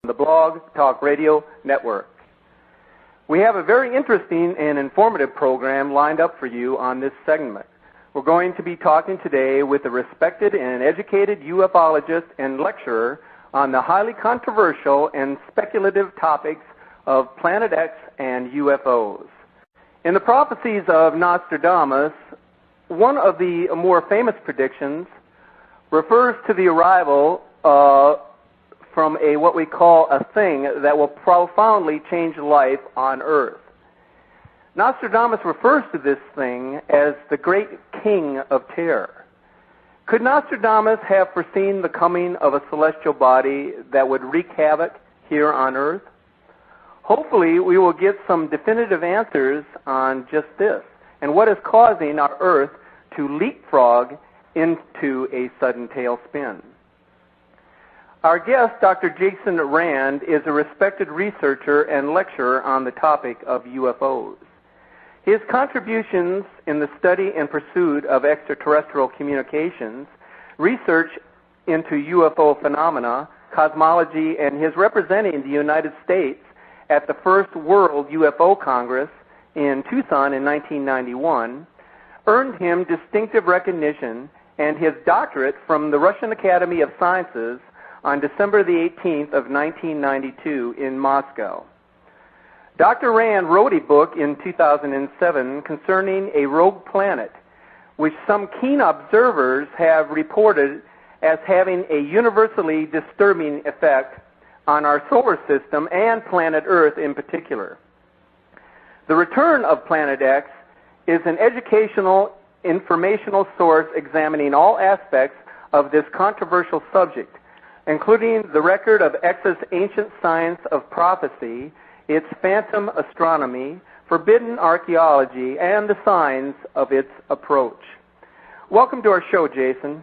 the Blog Talk Radio Network. We have a very interesting and informative program lined up for you on this segment. We're going to be talking today with a respected and educated ufologist and lecturer on the highly controversial and speculative topics of Planet X and UFOs. In the prophecies of Nostradamus, one of the more famous predictions refers to the arrival from what we call a thing that will profoundly change life on Earth. Nostradamus refers to this thing as the Great King of Terror. Could Nostradamus have foreseen the coming of a celestial body that would wreak havoc here on Earth? Hopefully, we will get some definitive answers on just this and what is causing our Earth to leapfrog into a sudden tailspin. Our guest, Dr. Jason Rand, is a respected researcher and lecturer on the topic of UFOs. His contributions in the study and pursuit of extraterrestrial communications, research into UFO phenomena, cosmology, and his representing the United States at the first World UFO Congress in Tucson in 1991, earned him distinctive recognition and his doctorate from the Russian Academy of Sciences on December the 18th of 1992 in Moscow. Dr. Rand wrote a book in 2007 concerning a rogue planet, which some keen observers have reported as having a universally disturbing effect on our solar system and planet Earth in particular. The Return of Planet X is an educational, informational source examining all aspects of this controversial subject, including the record of X's ancient science of prophecy, its phantom astronomy, forbidden archaeology, and the signs of its approach. Welcome to our show, Jason.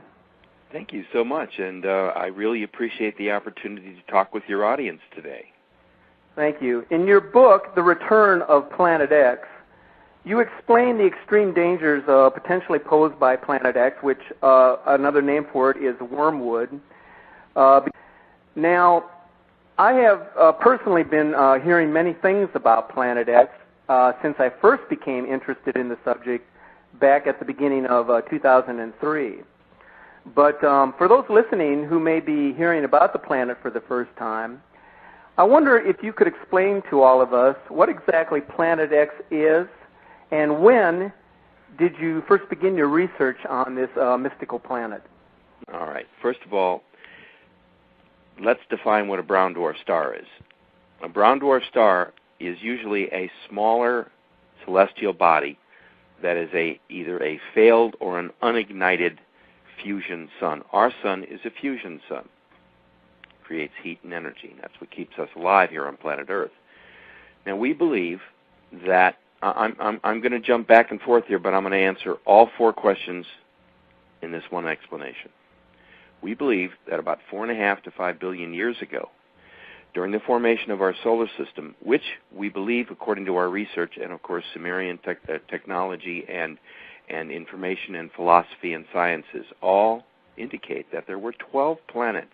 Thank you so much, and I really appreciate the opportunity to talk with your audience today. Thank you. In your book, The Return of Planet X, you explain the extreme dangers potentially posed by Planet X, which another name for it is wormwood. Now, I have personally been hearing many things about Planet X since I first became interested in the subject back at the beginning of 2003. But for those listening who may be hearing about the planet for the first time, I wonder if you could explain to all of us what exactly Planet X is and when did you first begin your research on this mystical planet? All right. First of all, let's define what a brown dwarf star is. A brown dwarf star is usually a smaller celestial body that is either a failed or an unignited fusion sun. Our sun is a fusion sun. It creates heat and energy. That's what keeps us alive here on planet Earth. Now, we believe that, I'm going to jump back and forth here, but I'm going to answer all four questions in this one explanation. We believe that about 4.5 to 5 billion years ago, during the formation of our solar system, which we believe, according to our research, and of course Sumerian technology and information and philosophy and sciences, all indicate that there were 12 planets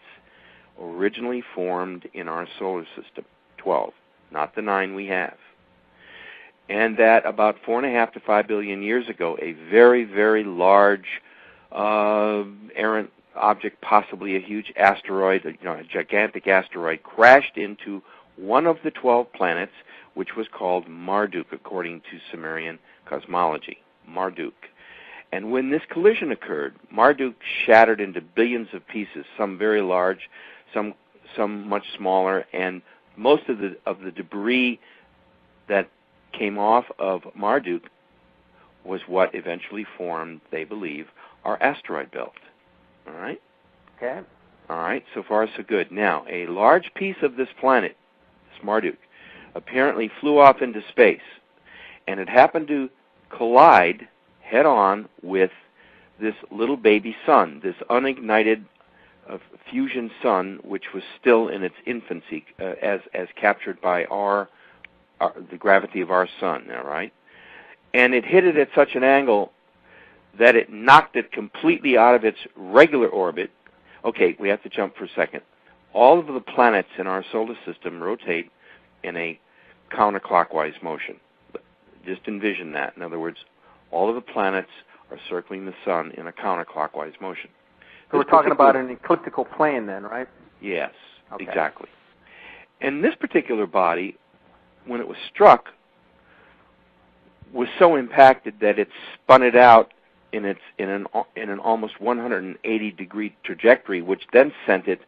originally formed in our solar system. 12, not the 9 we have. And that about 4.5 to 5 billion years ago, a very, very large errant object, possibly a huge asteroid, a gigantic asteroid, crashed into one of the 12 planets, which was called Marduk, according to Sumerian cosmology, Marduk. And when this collision occurred, Marduk shattered into billions of pieces, some very large, some much smaller, and most of the debris that came off of Marduk was what eventually formed, they believe, our asteroid belt. All right? Okay. All right, so far so good. Now, a large piece of this planet, this Marduk, apparently flew off into space, and it happened to collide head-on with this little baby sun, this unignited fusion sun, which was still in its infancy, as captured by the gravity of our sun, all right? And it hit it at such an angle that it knocked it completely out of its regular orbit. Okay, we have to jump for a second. all of the planets in our solar system rotate in a counterclockwise motion. Just envision that. In other words, all of the planets are circling the sun in a counterclockwise motion. So we're talking about an ecliptical plane then, right? Yes, okay. Exactly. And this particular body, when it was struck, was so impacted that it spun it out in an almost 180-degree trajectory, which then sent it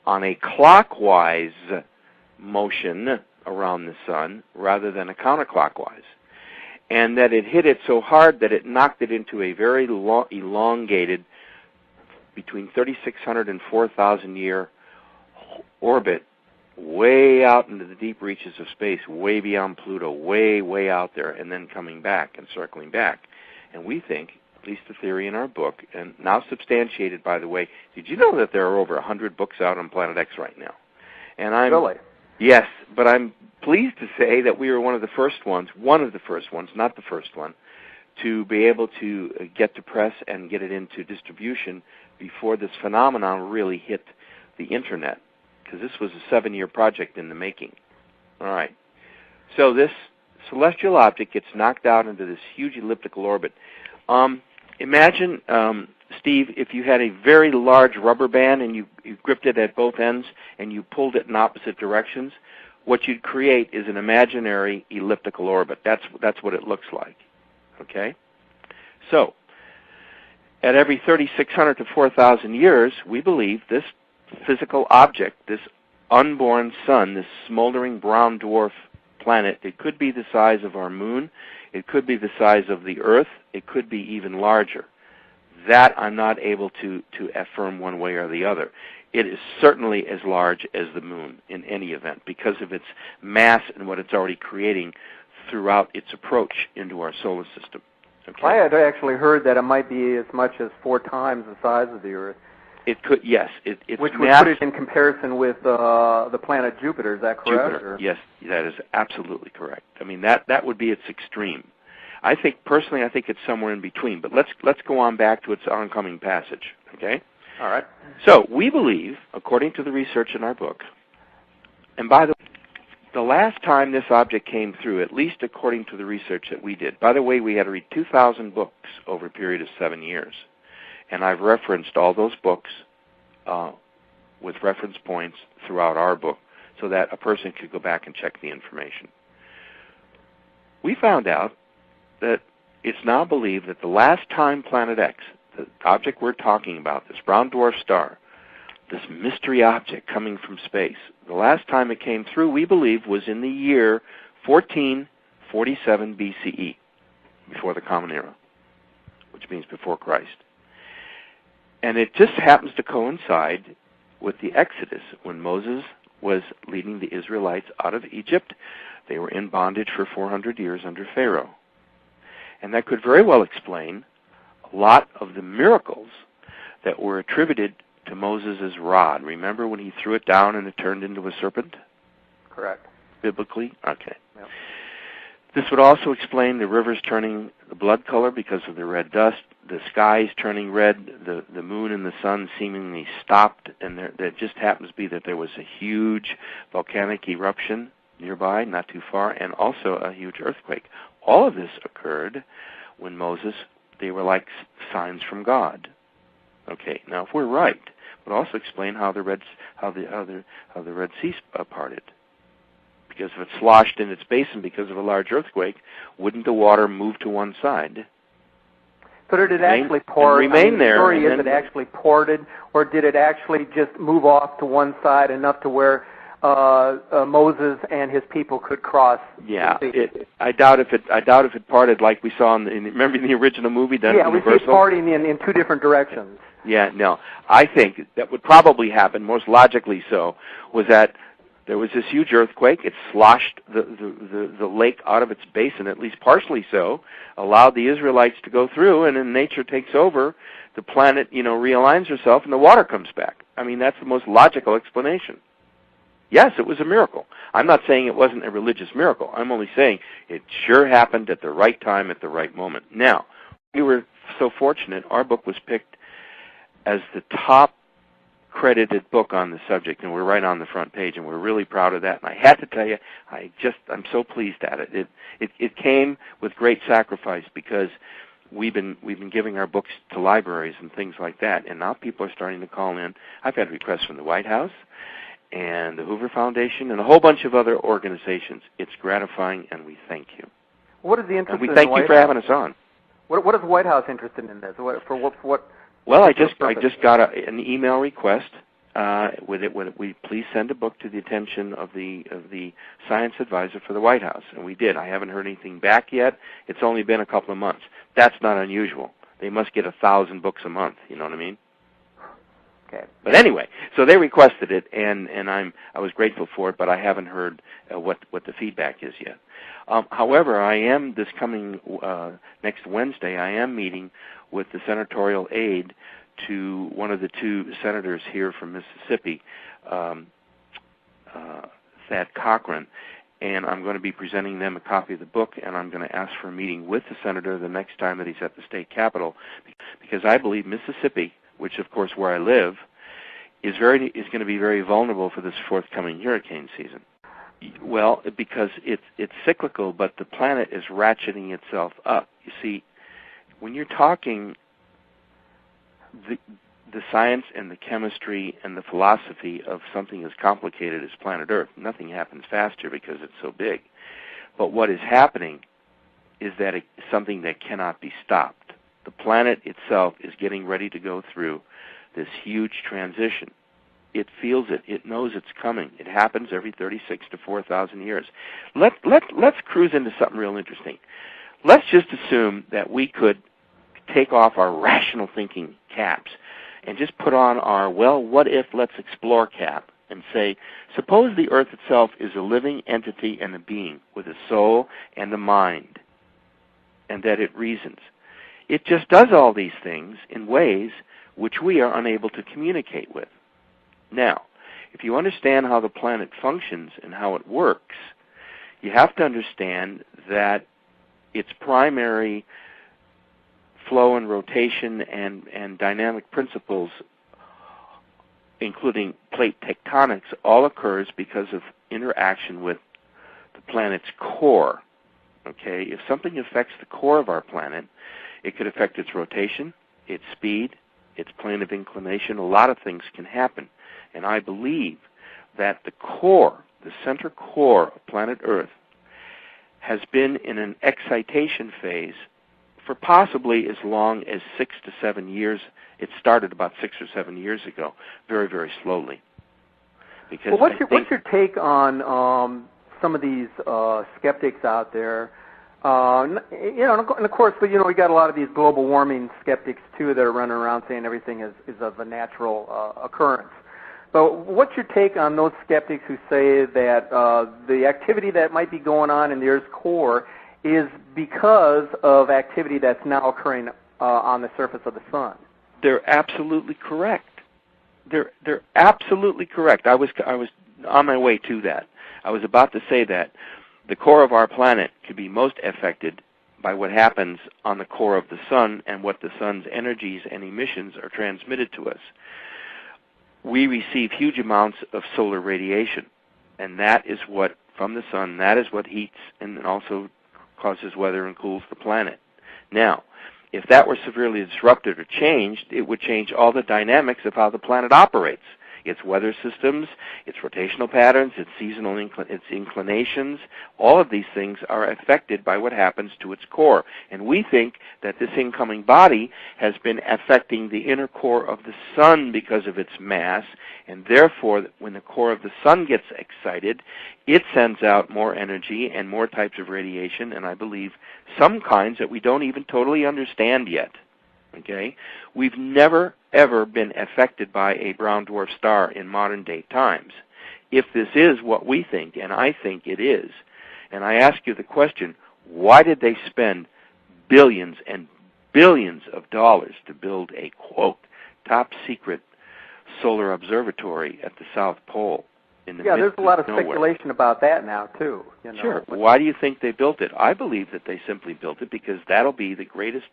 on a clockwise motion around the sun rather than a counterclockwise. And that it hit it so hard that it knocked it into a very elongated, between 3,600 and 4,000 year orbit, way out into the deep reaches of space, way beyond Pluto, way out there, and then coming back and circling back. And we think, at least the theory in our book, and now substantiated, by the way, did you know that there are over 100 books out on Planet X right now? And Really? Yes, but I'm pleased to say that we were one of the first ones, not the first one, to be able to get to press and get it into distribution before this phenomenon really hit the Internet, because this was a 7-year project in the making. All right. So this celestial object gets knocked out into this huge elliptical orbit. Imagine, Steve, if you had a very large rubber band and you gripped it at both ends and you pulled it in opposite directions, what you'd create is an imaginary elliptical orbit. That's what it looks like. Okay? So, at every 3,600 to 4,000 years, we believe this physical object, this unborn sun, this smoldering brown dwarf planet, it could be the size of our moon, it could be the size of the Earth, it could be even larger. That I'm not able to affirm one way or the other. It is certainly as large as the moon in any event because of its mass and what it's already creating throughout its approach into our solar system. Okay? I had actually heard that it might be as much as 4 times the size of the Earth. It could, yes. It's which would put it in comparison with the planet Jupiter, is that correct? Jupiter, yes, that is absolutely correct. I mean, that would be its extreme. Personally, I think it's somewhere in between, but let's go on back to its oncoming passage, okay? All right. So, we believe, according to the research in our book, and by the last time this object came through, at least according to the research that we did, by the way, we had to read 2,000 books over a period of 7 years. And I've referenced all those books with reference points throughout our book so that a person could go back and check the information. We found out that it's now believed that the last time Planet X, the object we're talking about, this brown dwarf star, this mystery object coming from space, the last time it came through, we believe, was in the year 1447 BCE, before the Common Era, which means before Christ. And it just happens to coincide with the Exodus, when Moses was leading the Israelites out of Egypt. They were in bondage for 400 years under Pharaoh. And that could very well explain a lot of the miracles that were attributed to Moses' rod. Remember when he threw it down and it turned into a serpent? Correct. Biblically? Okay. Yep. This would also explain the rivers turning the blood color because of the red dust, the skies turning red, the moon and the sun seemingly stopped, and there just happens to be that there was a huge volcanic eruption nearby, not too far, and also a huge earthquake. All of this occurred when Moses, they were like signs from God. Okay, now if we're right, it would also explain how the Red Sea parted. Because if it sloshed in its basin because of a large earthquake, wouldn't the water move to one side? So did it actually pour? Remain there. The story is it actually ported, or did it actually just move off to one side enough to where Moses and his people could cross? Yeah, I doubt if it parted like we saw remember in the original movie done at Universal? Yeah, we see it parting in 2 different directions. Yeah, no. I think that would probably happen, most logically so, was that there was this huge earthquake. It sloshed the lake out of its basin, at least partially so, allowed the Israelites to go through, and then nature takes over. The planet, realigns herself, and the water comes back. I mean, that's the most logical explanation. Yes, it was a miracle. I'm not saying it wasn't a religious miracle. I'm only saying it sure happened at the right time, at the right moment. Now, we were so fortunate, our book was picked as the top credited book on the subject, and we're right on the front page, and we're really proud of that. And I had to tell you, I'm so pleased at it. It came with great sacrifice because we've been giving our books to libraries and things like that, and now people are starting to call in. I've had requests from the White House and the Hoover Foundation and a whole bunch of other organizations. It's gratifying, and we thank you. What is the interest? And we thank you for having us on. What is the White House interested in this? What? Well, I just got an email request with it. We please send a book to the attention of the science advisor for the White House, and we did. I haven't heard anything back yet. It's only been a couple of months. That's not unusual. They must get 1,000 books a month. You know what I mean? Okay. But anyway, so they requested it, and I was grateful for it, but I haven't heard what the feedback is yet. However, I am this coming next Wednesday. I am meeting with the senatorial aide to one of the two senators here from Mississippi, Thad Cochran, and I'm going to be presenting them a copy of the book, and I'm going to ask for a meeting with the senator the next time that he's at the state capitol, because I believe Mississippi, which of course where I live, is going to be very vulnerable for this forthcoming hurricane season. Well, because it's cyclical, but the planet is ratcheting itself up. You see, when you're talking the science and the chemistry and the philosophy of something as complicated as planet Earth, nothing happens faster because it's so big. But what is happening is that it's something that cannot be stopped. The planet itself is getting ready to go through this huge transition. It feels it. It knows it's coming. It happens every 36 to 4,000 years. Let's cruise into something real interesting. Let's just assume that we could take off our rational thinking caps and just put on our, well, what if, let's explore cap and say, suppose the Earth itself is a living entity and a being with a soul and a mind, and that it reasons. It just does all these things in ways which we are unable to communicate with. Now, if you understand how the planet functions and how it works, you have to understand that its primary flow and rotation and dynamic principles, including plate tectonics, all occurs because of interaction with the planet's core. Okay? If something affects the core of our planet, it could affect its rotation, its speed, its plane of inclination. A lot of things can happen. And I believe that the core, the center core of planet Earth, has been in an excitation phase for possibly as long as 6 to 7 years. It started about 6 or 7 years ago, very, very slowly. Because what's your take on some of these skeptics out there? And of course, we got a lot of these global warming skeptics too that are running around saying everything is of a natural occurrence. But what's your take on those skeptics who say that the activity that might be going on in the Earth's core is because of activity that's now occurring on the surface of the sun? They're absolutely correct. They're absolutely correct. I was on my way to that. I was about to say that the core of our planet could be most affected by what happens on the core of the sun and what the sun's energies and emissions are transmitted to us. We receive huge amounts of solar radiation, and that is what, from the sun, that is what heats and also causes weather and cools the planet. Now, if that were severely disrupted or changed, it would change all the dynamics of how the planet operates. Its weather systems, its rotational patterns, its seasonal its inclinations, all of these things are affected by what happens to its core. And we think that this incoming body has been affecting the inner core of the sun because of its mass, and therefore when the core of the sun gets excited, it sends out more energy and more types of radiation, and I believe some kinds that we don't even totally understand yet. Okay? We've never, ever been affected by a brown dwarf star in modern day times. If this is what we think, and I think it is, and I ask you the question, why did they spend billions and billions of dollars to build a, quote, top secret solar observatory at the South Pole? in the Yeah, there's midst a lot of nowhere. speculation about that now, too. You know. Sure. Why do you think they built it? I believe that they simply built it because that'll be the greatest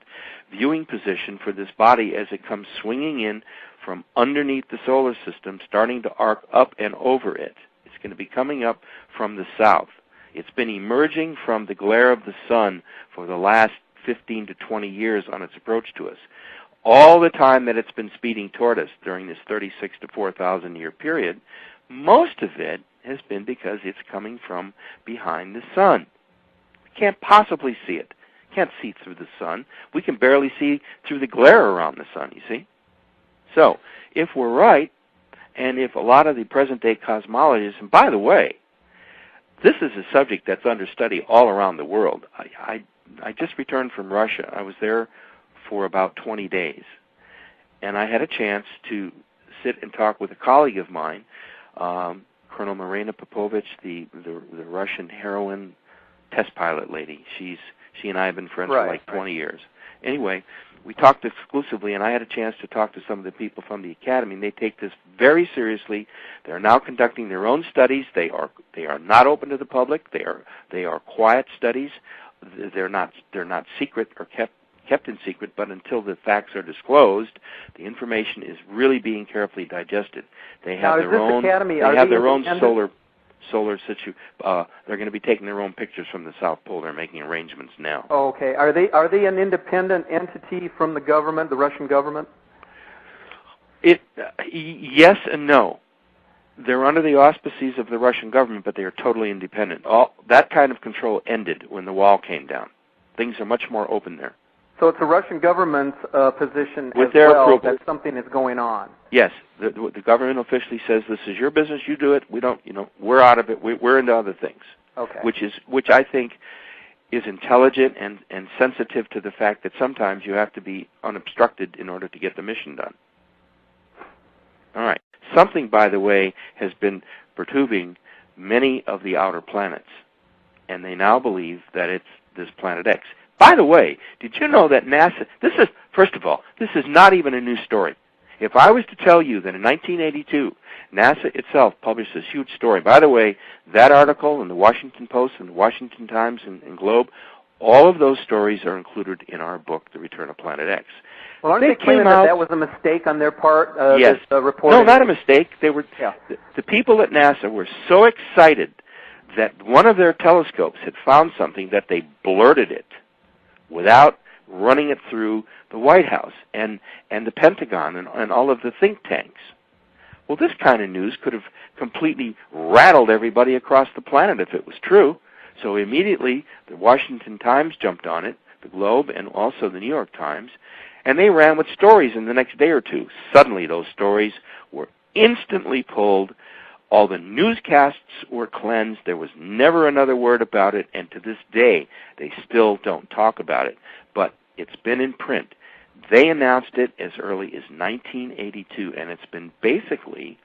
viewing position for this body as it comes swinging in from underneath the solar system, starting to arc up and over it. It's going to be coming up from the south. It's been emerging from the glare of the sun for the last 15 to 20 years on its approach to us. All the time that it's been speeding toward us during this 36 to 4,000 year period, most of it has been because it's coming from behind the sun. We can't possibly see it. Can't see through the sun. We can barely see through the glare around the sun, you see? So, if we're right, and if a lot of the present-day cosmologists, and by the way, this is a subject that's under study all around the world. I just returned from Russia. I was there for about 20 days. And I had a chance to sit and talk with a colleague of mine, Colonel Marina Popovich, the Russian heroine test pilot lady. She and I have been friends for like 20 years. Anyway, we talked exclusively, and I had a chance to talk to some of the people from the academy, and they take this very seriously. They're now conducting their own studies. They are not open to the public. They are quiet studies. They're not secret or kept in secret, but until the facts are disclosed, the information is really being carefully digested. They have their own. Academy, they have their own solar situ. They're going to be taking their own pictures from the South Pole. They're making arrangements now. Oh, okay. Are they an independent entity from the government, the Russian government? Yes and no. They're under the auspices of the Russian government, but they are totally independent. That kind of control ended when the wall came down. Things are much more open there. So it's a Russian government's position with as their well approval that something is going on. Yes, the government officially says this is your business. You do it. We don't. We're out of it. We're into other things. Okay. Which I think is intelligent and sensitive to the fact that sometimes you have to be unobstructed in order to get the mission done. All right. Something, by the way, has been perturbing many of the outer planets, and they now believe that it's this Planet X. By the way, did you know that NASA, first of all, this is not even a new story. If I was to tell you that in 1982, NASA itself published this huge story, by the way, that article in the Washington Post and the Washington Times and Globe, all of those stories are included in our book, The Return of Planet X. Well, aren't they claiming that was a mistake on their part? Yes. No, not a mistake. They were the people at NASA were so excited that one of their telescopes had found something that they blurted it without running it through the White House and the Pentagon and all of the think tanks. Well, this kind of news could have completely rattled everybody across the planet if it was true. So immediately the Washington Times jumped on it, the Globe, and also the New York Times, and they ran with stories in the next day or two. Suddenly those stories were instantly pulled. All the newscasts were cleansed. There was never another word about it, and to this day, they still don't talk about it. But it's been in print. They announced it as early as 1982, and it's been basically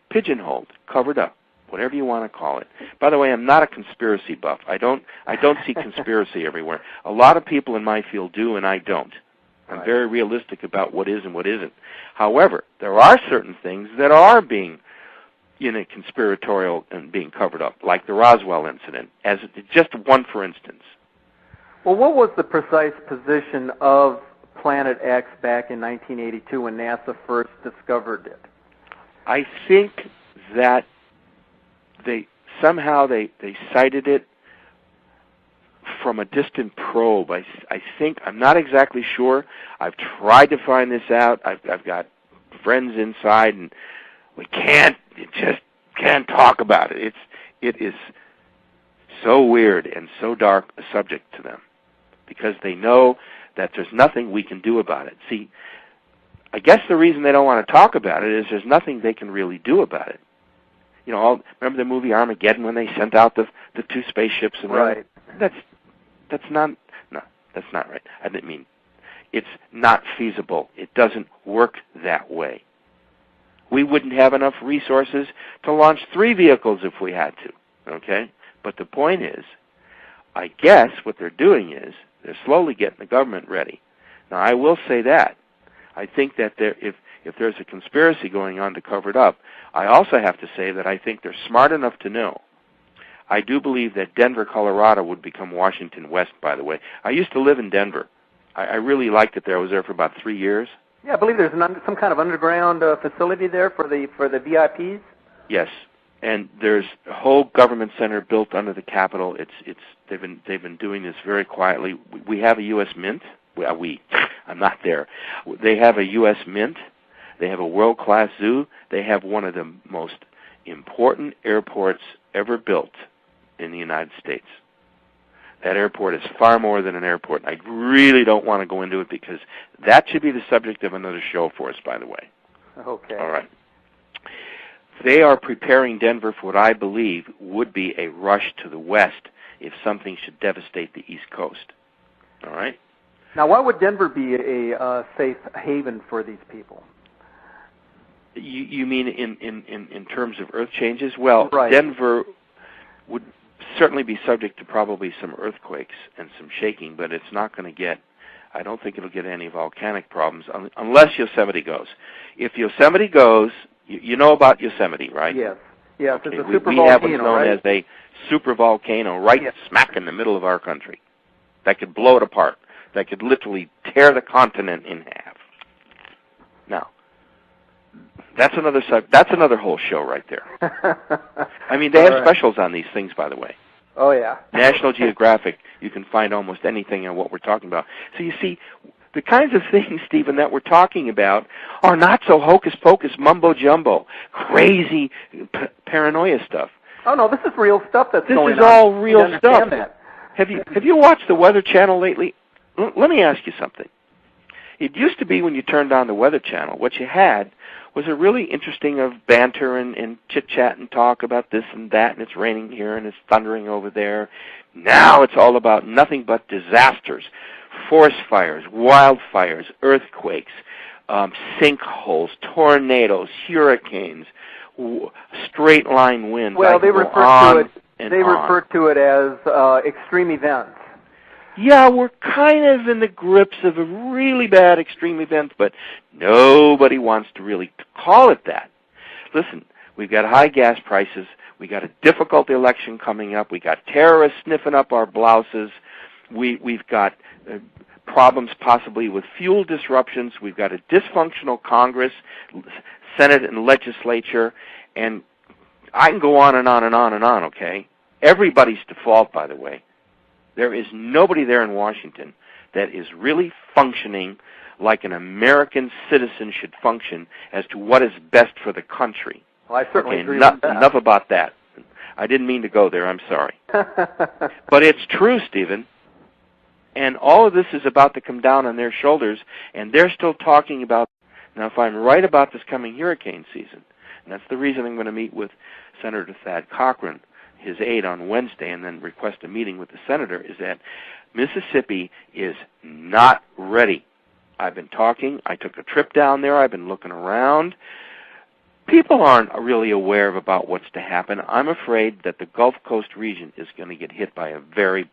pigeonholed, covered up, whatever you want to call it. By the way, I'm not a conspiracy buff. I don't see conspiracy everywhere. A lot of people in my field do, and I don't. I'm very realistic about what is and what isn't. However, there are certain things that are being conspiratorial and being covered up, like the Roswell incident, as just one for instance. Well, what was the precise position of Planet X back in 1982 when NASA first discovered it? I think that they sighted it from a distant probe. I think, I'm not exactly sure. I've tried to find this out. I've got friends inside, and we just can't talk about it. It is so weird and so dark a subject to them because they know that there's nothing we can do about it. See, I guess the reason they don't want to talk about it is there's nothing they can really do about it. Remember the movie Armageddon when they sent out the two spaceships? And right. That's not right. I didn't mean it's not feasible. It doesn't work that way. We wouldn't have enough resources to launch 3 vehicles if we had to, okay? But the point is, I guess what they're doing is they're slowly getting the government ready. Now, I will say that. I think that if there's a conspiracy going on to cover it up. I also have to say that I think they're smart enough to know. I do believe that Denver, Colorado would become Washington West, by the way. I used to live in Denver. I really liked it there. I was there for about 3 years. Yeah, I believe there's some kind of underground facility there for the VIPs. Yes, and there's a whole government center built under the Capitol. They've been doing this very quietly. We have a U.S. Mint. I'm not there. They have a U.S. Mint. They have a world-class zoo. They have one of the most important airports ever built in the United States. That airport is far more than an airport. I really don't want to go into it because that should be the subject of another show for us, by the way. Okay. All right. They are preparing Denver for what I believe would be a rush to the west if something should devastate the East Coast. All right? Now, why would Denver be a safe haven for these people? You mean in terms of earth changes? Well, right. Denver would certainly be subject to probably some earthquakes and some shaking, but it's not going to get, I don't think it'll get any volcanic problems unless Yosemite goes. If Yosemite goes, you know about Yosemite, right? Yes. Yes, Okay. It's a super we volcano, have what's known right? as a super volcano right smack in the middle of our country that could blow it apart, that could literally tear the continent in half. Now, that's another whole show right there. I mean, they have specials on these things, by the way. Oh, yeah. National Geographic, you can find almost anything on what we're talking about. So you see, the kinds of things, Stephen, that we're talking about are not so hocus-pocus, mumbo-jumbo, crazy paranoia stuff. Oh, no, this is real stuff that's going on. This is all real stuff. That. Have you watched the Weather Channel lately? Let me ask you something. It used to be when you turned on the Weather Channel, what you had was a really interesting of banter and chit-chat and talk about this and that, and it's raining here and it's thundering over there. Now it's all about nothing but disasters, forest fires, wildfires, earthquakes, sinkholes, tornadoes, hurricanes, straight-line winds. Well, they refer to it as extreme events. Yeah, we're kind of in the grips of a really bad extreme event, but nobody wants to really call it that. Listen, we've got high gas prices. We got a difficult election coming up. We got terrorists sniffing up our blouses. We've got problems possibly with fuel disruptions. We've got a dysfunctional Congress, Senate, and legislature, and I can go on and on and on and on, okay? Everybody's to fault, by the way. There is nobody there in Washington that is really functioning like an American citizen should function as to what is best for the country. Well, I certainly agree with that. Enough about that. I didn't mean to go there. I'm sorry. But it's true, Stephen. And all of this is about to come down on their shoulders, and they're still talking about, now if I'm right about this coming hurricane season, and that's the reason I'm going to meet with Senator Thad Cochran, his aide, on Wednesday, and then request a meeting with the senator, is that Mississippi is not ready. I've been talking. I took a trip down there. I've been looking around. People aren't really aware about what's to happen. I'm afraid that the Gulf Coast region is going to get hit by a very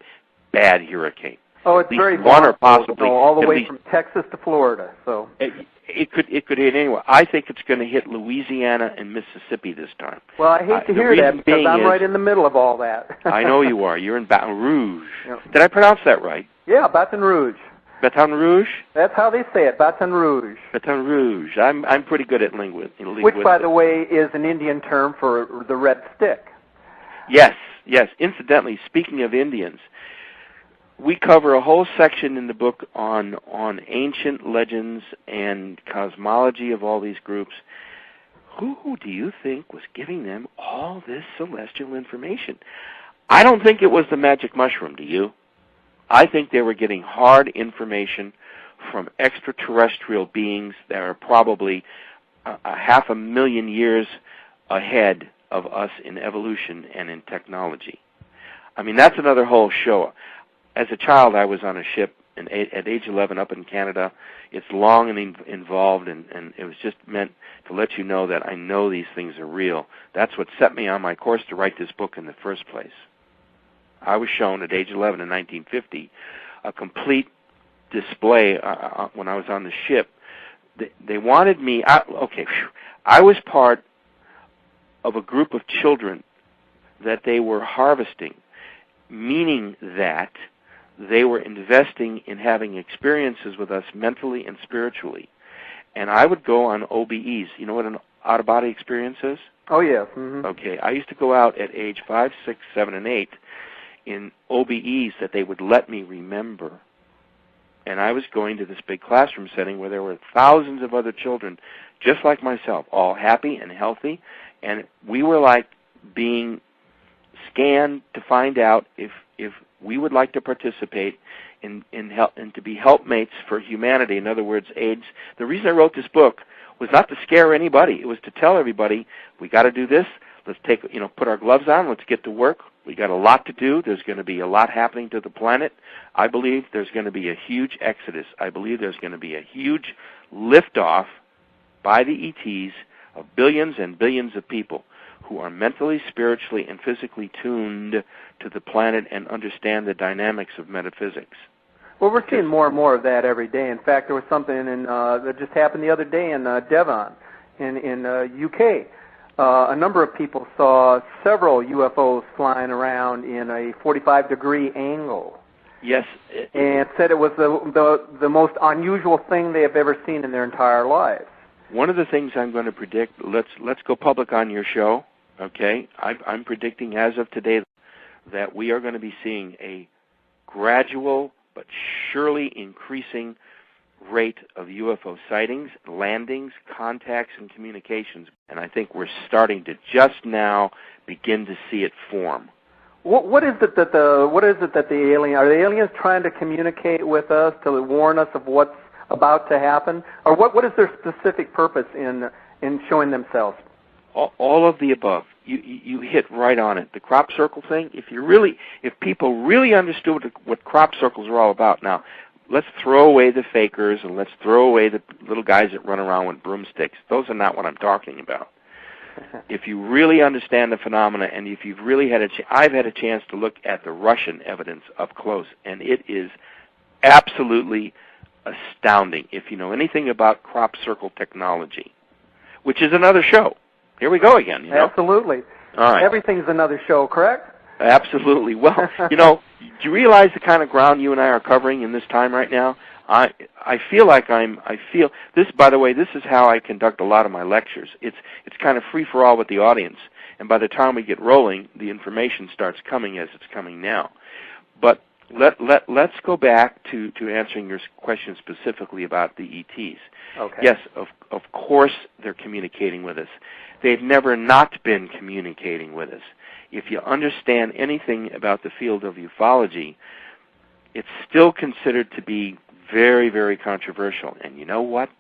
bad hurricane. Oh, it's very one or possibly all the way from Texas to Florida. So it could hit anywhere. I think it's going to hit Louisiana and Mississippi this time. Well, I hate to hear that because I'm right in the middle of all that. I know you are. You're in Baton Rouge. Yep. Did I pronounce that right? Yeah, Baton Rouge. Baton Rouge? That's how they say it, Baton Rouge. Baton Rouge. I'm pretty good at linguistics. Which, by the way, is an Indian term for the red stick. Yes. Incidentally, speaking of Indians, we cover a whole section in the book on ancient legends and cosmology of all these groups. Who do you think was giving them all this celestial information? I don't think it was the magic mushroom, do you? I think they were getting hard information from extraterrestrial beings that are probably a 500,000 years ahead of us in evolution and in technology. I mean, that's another whole show. As a child, I was on a ship at age 11 up in Canada. It's long and involved, and it was just meant to let you know that I know these things are real. That's what set me on my course to write this book in the first place. I was shown at age 11 in 1950 a complete display when I was on the ship they wanted me. I was part of a group of children that they were harvesting, meaning that they were investing in having experiences with us mentally and spiritually. And I would go on OBEs. You know what an out-of-body experience is? Oh, yes. Mm-hmm. Okay. I used to go out at age 5, 6, 7, and 8 in OBEs that they would let me remember. And I was going to this big classroom setting where there were thousands of other children just like myself, all happy and healthy. And we were like being scanned to find out if we would like to participate in help and to be helpmates for humanity. In other words, AIDS. The reason I wrote this book was not to scare anybody. It was to tell everybody, we got to do this. Let's put our gloves on. Let's get to work. We got a lot to do. There's going to be a lot happening to the planet. I believe there's going to be a huge exodus. I believe there's going to be a huge liftoff by the ETs of billions and billions of people who are mentally, spiritually, and physically tuned to the planet and understand the dynamics of metaphysics. Well, we're seeing more and more of that every day. In fact, there was something that just happened the other day in Devon, in UK. A number of people saw several UFOs flying around in a 45-degree angle. Yes. And said it was the most unusual thing they have ever seen in their entire lives. One of the things I'm going to predict, let's go public on your show, okay? I'm predicting as of today that we are going to be seeing a gradual but surely increasing rate of UFO sightings, landings, contacts, and communications. And I think we're starting to just now begin to see it form. What is it that are the aliens trying to communicate with us to warn us of what's about to happen, or what is their specific purpose in showing themselves? All of the above. You hit right on it. The crop circle thing. If people really understood what crop circles are all about. Now, let's throw away the fakers and let's throw away the little guys that run around with broomsticks. Those are not what I'm talking about. If you really understand the phenomena, and if you've really I've had a chance to look at the Russian evidence up close, and it is absolutely astounding. If you know anything about crop circle technology, which is another show. Here we go again. Absolutely. All right. Everything's another show, correct? Absolutely. Well, do you realize the kind of ground you and I are covering in this time right now? I feel like I feel this. By the way, this is how I conduct a lot of my lectures. It's kind of free for all with the audience, and by the time we get rolling, the information starts coming as it's coming now. But let's go back to answering your question specifically about the ETs. Okay. Yes, of course they're communicating with us. They've never not been communicating with us. If you understand anything about the field of ufology, it's still considered to be very, very controversial. And you know what,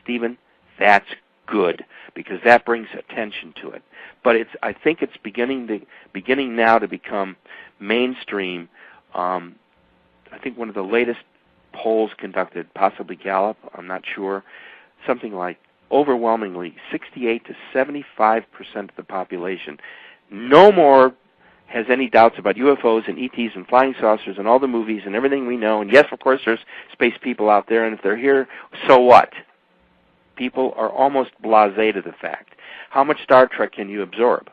Stephen? That's good, because that brings attention to it. But I think it's beginning now to become mainstream. I think one of the latest polls conducted, possibly Gallup, I'm not sure, something like overwhelmingly 68 to 75% of the population no more has any doubts about UFOs and ETs and flying saucers and all the movies and everything we know. And yes, of course, there's space people out there, and if they're here, so what? People are almost blasé to the fact. How much Star Trek can you absorb?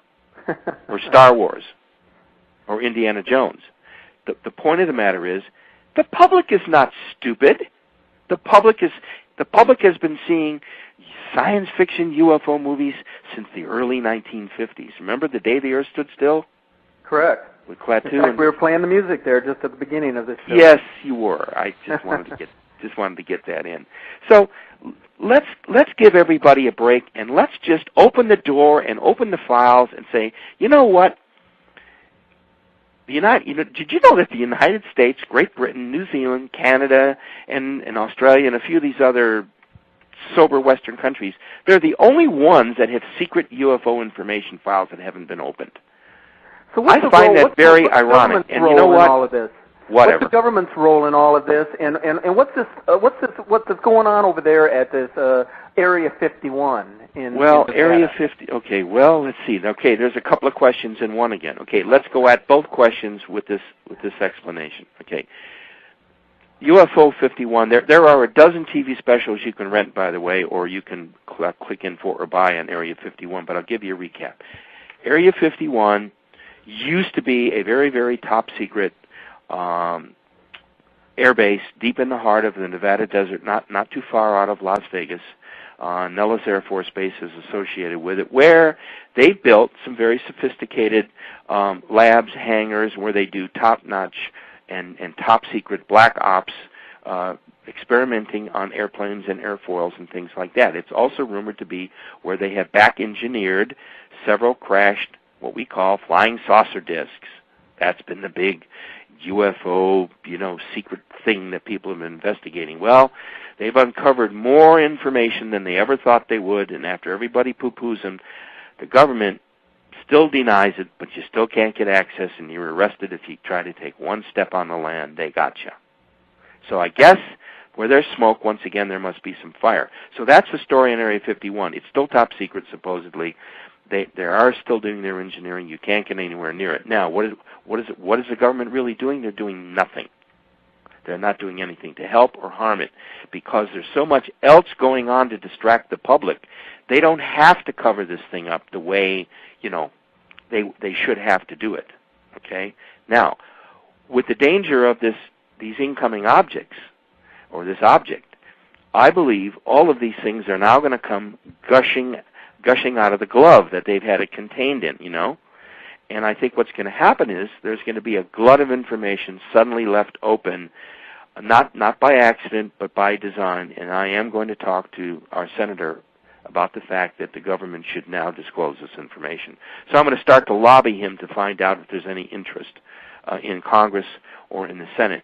Or Star Wars? Or Indiana Jones? The point of the matter is, the public is not stupid. The public has been seeing science fiction UFO movies since the early 1950s. Remember the day the Earth stood still? Correct. With Klaatu. In fact, we were playing the music there just at the beginning of this show. Yes, you were. I just wanted to get that in. So let's give everybody a break, and let's just open the door and open the files and say, you know what? Did you know that the United States, Great Britain, New Zealand, Canada, and Australia, and a few of these other sober Western countries, they're the only ones that have secret UFO information files that haven't been opened. So I find that very ironic. And you know what? All of this? Whatever. What's the government's role in all of this? And what's going on over there at this Area 51 in Area 50. Okay. Well, let's see. Okay, there's a couple of questions in one again. Okay, let's go at both questions with this explanation. Okay. UFO 51, there are a dozen TV specials you can rent, by the way, or you can click in for or buy on Area 51, but I'll give you a recap. Area 51 used to be a very, very top secret air base deep in the heart of the Nevada desert, not too far out of Las Vegas. Nellis Air Force Base is associated with it, where they built some very sophisticated labs, hangars, where they do top-notch and top-secret black ops, experimenting on airplanes and airfoils and things like that. It's also rumored to be where they have back-engineered several crashed, what we call flying saucer discs. That's been the big UFO, secret thing that people have been investigating. Well, they've uncovered more information than they ever thought they would, and after everybody poo-poos them, the government still denies it, but you still can't get access, and you're arrested if you try to take one step on the land. They got you. So I guess where there's smoke, once again, there must be some fire. So that's the story in Area 51. It's still top secret, supposedly. They are still doing their engineering. You can't get anywhere near it. Now, what is the government really doing? They're doing nothing. They're not doing anything to help or harm it because there's so much else going on to distract the public. They don't have to cover this thing up the way, they should have to do it. Okay? Now, with the danger of these incoming objects, or this object, I believe all of these things are now going to come gushing out of the glove that they've had it contained in, And I think what's going to happen is there's going to be a glut of information suddenly left open, not by accident, but by design. And I am going to talk to our senator about the fact that the government should now disclose this information. So I'm going to start to lobby him to find out if there's any interest in Congress or in the Senate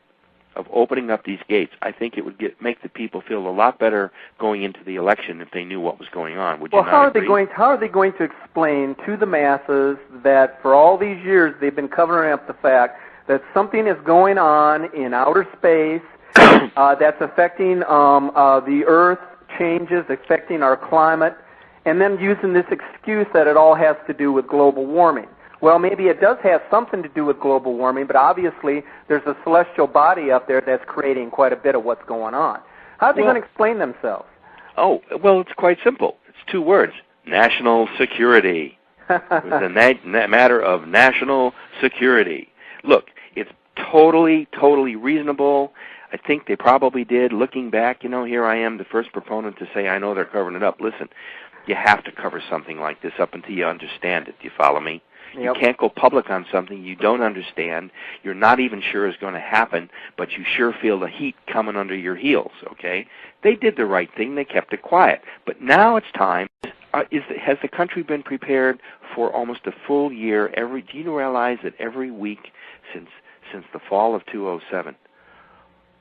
of opening up these gates. I think it would make the people feel a lot better going into the election if they knew what was going on. Would you not agree? How are they going to explain to the masses that for all these years they've been covering up the fact that something is going on in outer space that's affecting the Earth changes, affecting our climate, and then using this excuse that it all has to do with global warming? Well, maybe it does have something to do with global warming, but obviously there's a celestial body up there that's creating quite a bit of what's going on. How are they going to explain themselves? Oh, well, it's quite simple. It's two words: national security. It's a matter of national security. Look, it's totally reasonable. I think they probably did. Looking back, here I am, the first proponent to say I know they're covering it up. Listen, you have to cover something like this up until you understand it. Do you follow me? Yep. You can't go public on something you don't understand, you're not even sure is going to happen, but you sure feel the heat coming under your heels, okay? They did the right thing. They kept it quiet. But now it's time. Has the country been prepared for almost a full year? Do you realize that every week since the fall of 2007,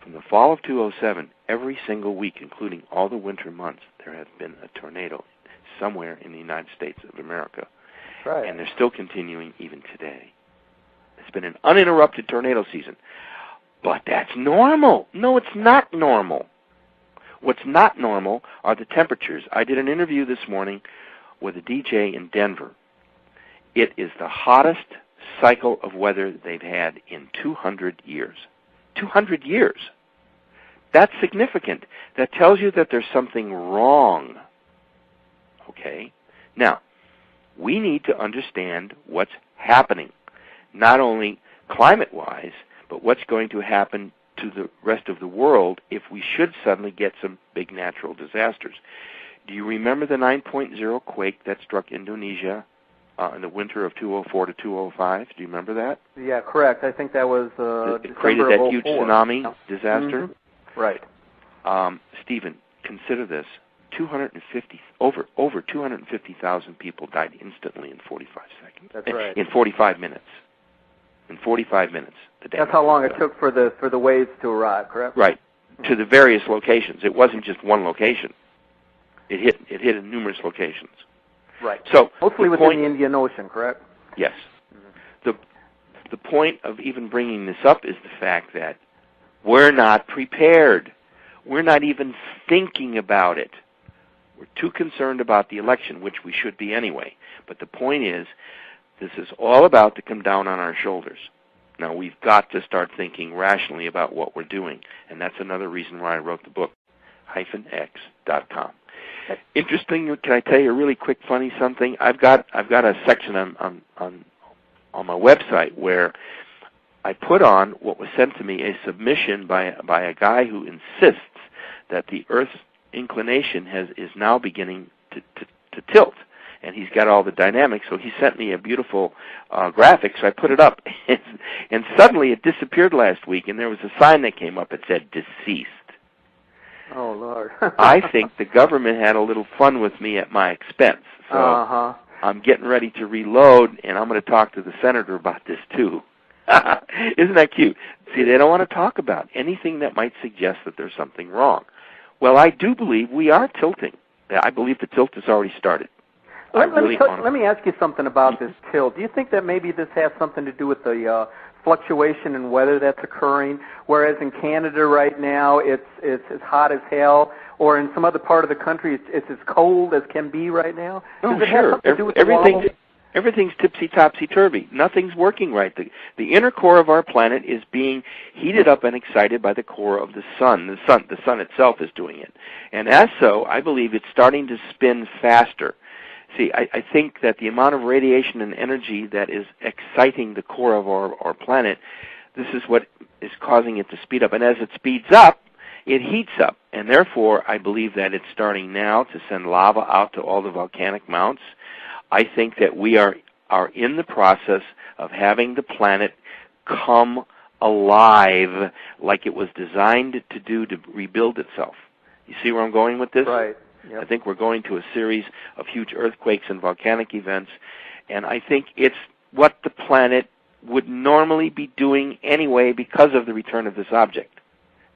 from the fall of 2007, every single week, including all the winter months, there has been a tornado somewhere in the United States of America. Right. And they're still continuing even today. It's been an uninterrupted tornado season. But that's normal. No, it's not normal. What's not normal are the temperatures. I did an interview this morning with a DJ in Denver. It is the hottest cycle of weather they've had in 200 years. 200 years. That's significant. That tells you that there's something wrong. Okay? Now, we need to understand what's happening, not only climate-wise, but what's going to happen to the rest of the world if we should suddenly get some big natural disasters. Do you remember the 9.0 quake that struck Indonesia in the winter of 2004 to 2005? Do you remember that? Yeah, correct. I think that was it created that huge tsunami disaster? Mm-hmm. Right. Stephen, consider this. Over 250,000 people died instantly in 45 seconds. That's right. In 45 minutes. In 45 minutes. That's how long it took for the waves to arrive, correct? Right. To the various locations. It wasn't just one location. It hit in numerous locations. Right. So mostly within the Indian Ocean, correct? Yes. Mm-hmm. The point of even bringing this up is the fact that we're not prepared. We're not even thinking about it. We're too concerned about the election, which we should be anyway. But the point is, this is all about to come down on our shoulders. Now, we've got to start thinking rationally about what we're doing, and that's another reason why I wrote the book, -x.com. Interesting, can I tell you a really quick funny something? I've got a section on my website where I put on what was sent to me, a submission by a guy who insists that the Earth's inclination is now beginning to tilt. And he's got all the dynamics, so he sent me a beautiful graphic, so I put it up. And suddenly it disappeared last week, and there was a sign that came up that said, deceased. Oh, Lord. I think the government had a little fun with me at my expense. So I'm getting ready to reload, and I'm going to talk to the senator about this, too. Isn't that cute? See, they don't want to talk about anything that might suggest that there's something wrong. Well, I do believe we are tilting. I believe the tilt has already started. Let me ask you something about this tilt. Do you think that maybe this has something to do with the fluctuation in weather that's occurring, whereas in Canada right now it's as hot as hell, or in some other part of the country it's as cold as can be right now? Oh, sure. Everything's topsy-turvy. Nothing's working right. The inner core of our planet is being heated up and excited by the core of the sun. The sun itself is doing it. And as so, I believe it's starting to spin faster. See, I think that the amount of radiation and energy that is exciting the core of our planet, this is what is causing it to speed up. And as it speeds up, it heats up. And therefore, I believe that it's starting now to send lava out to all the volcanic mounts. I think that we are in the process of having the planet come alive like it was designed to do to rebuild itself. You see where I'm going with this? Right. Yep. I think we're going to a series of huge earthquakes and volcanic events, and I think it's what the planet would normally be doing anyway because of the return of this object.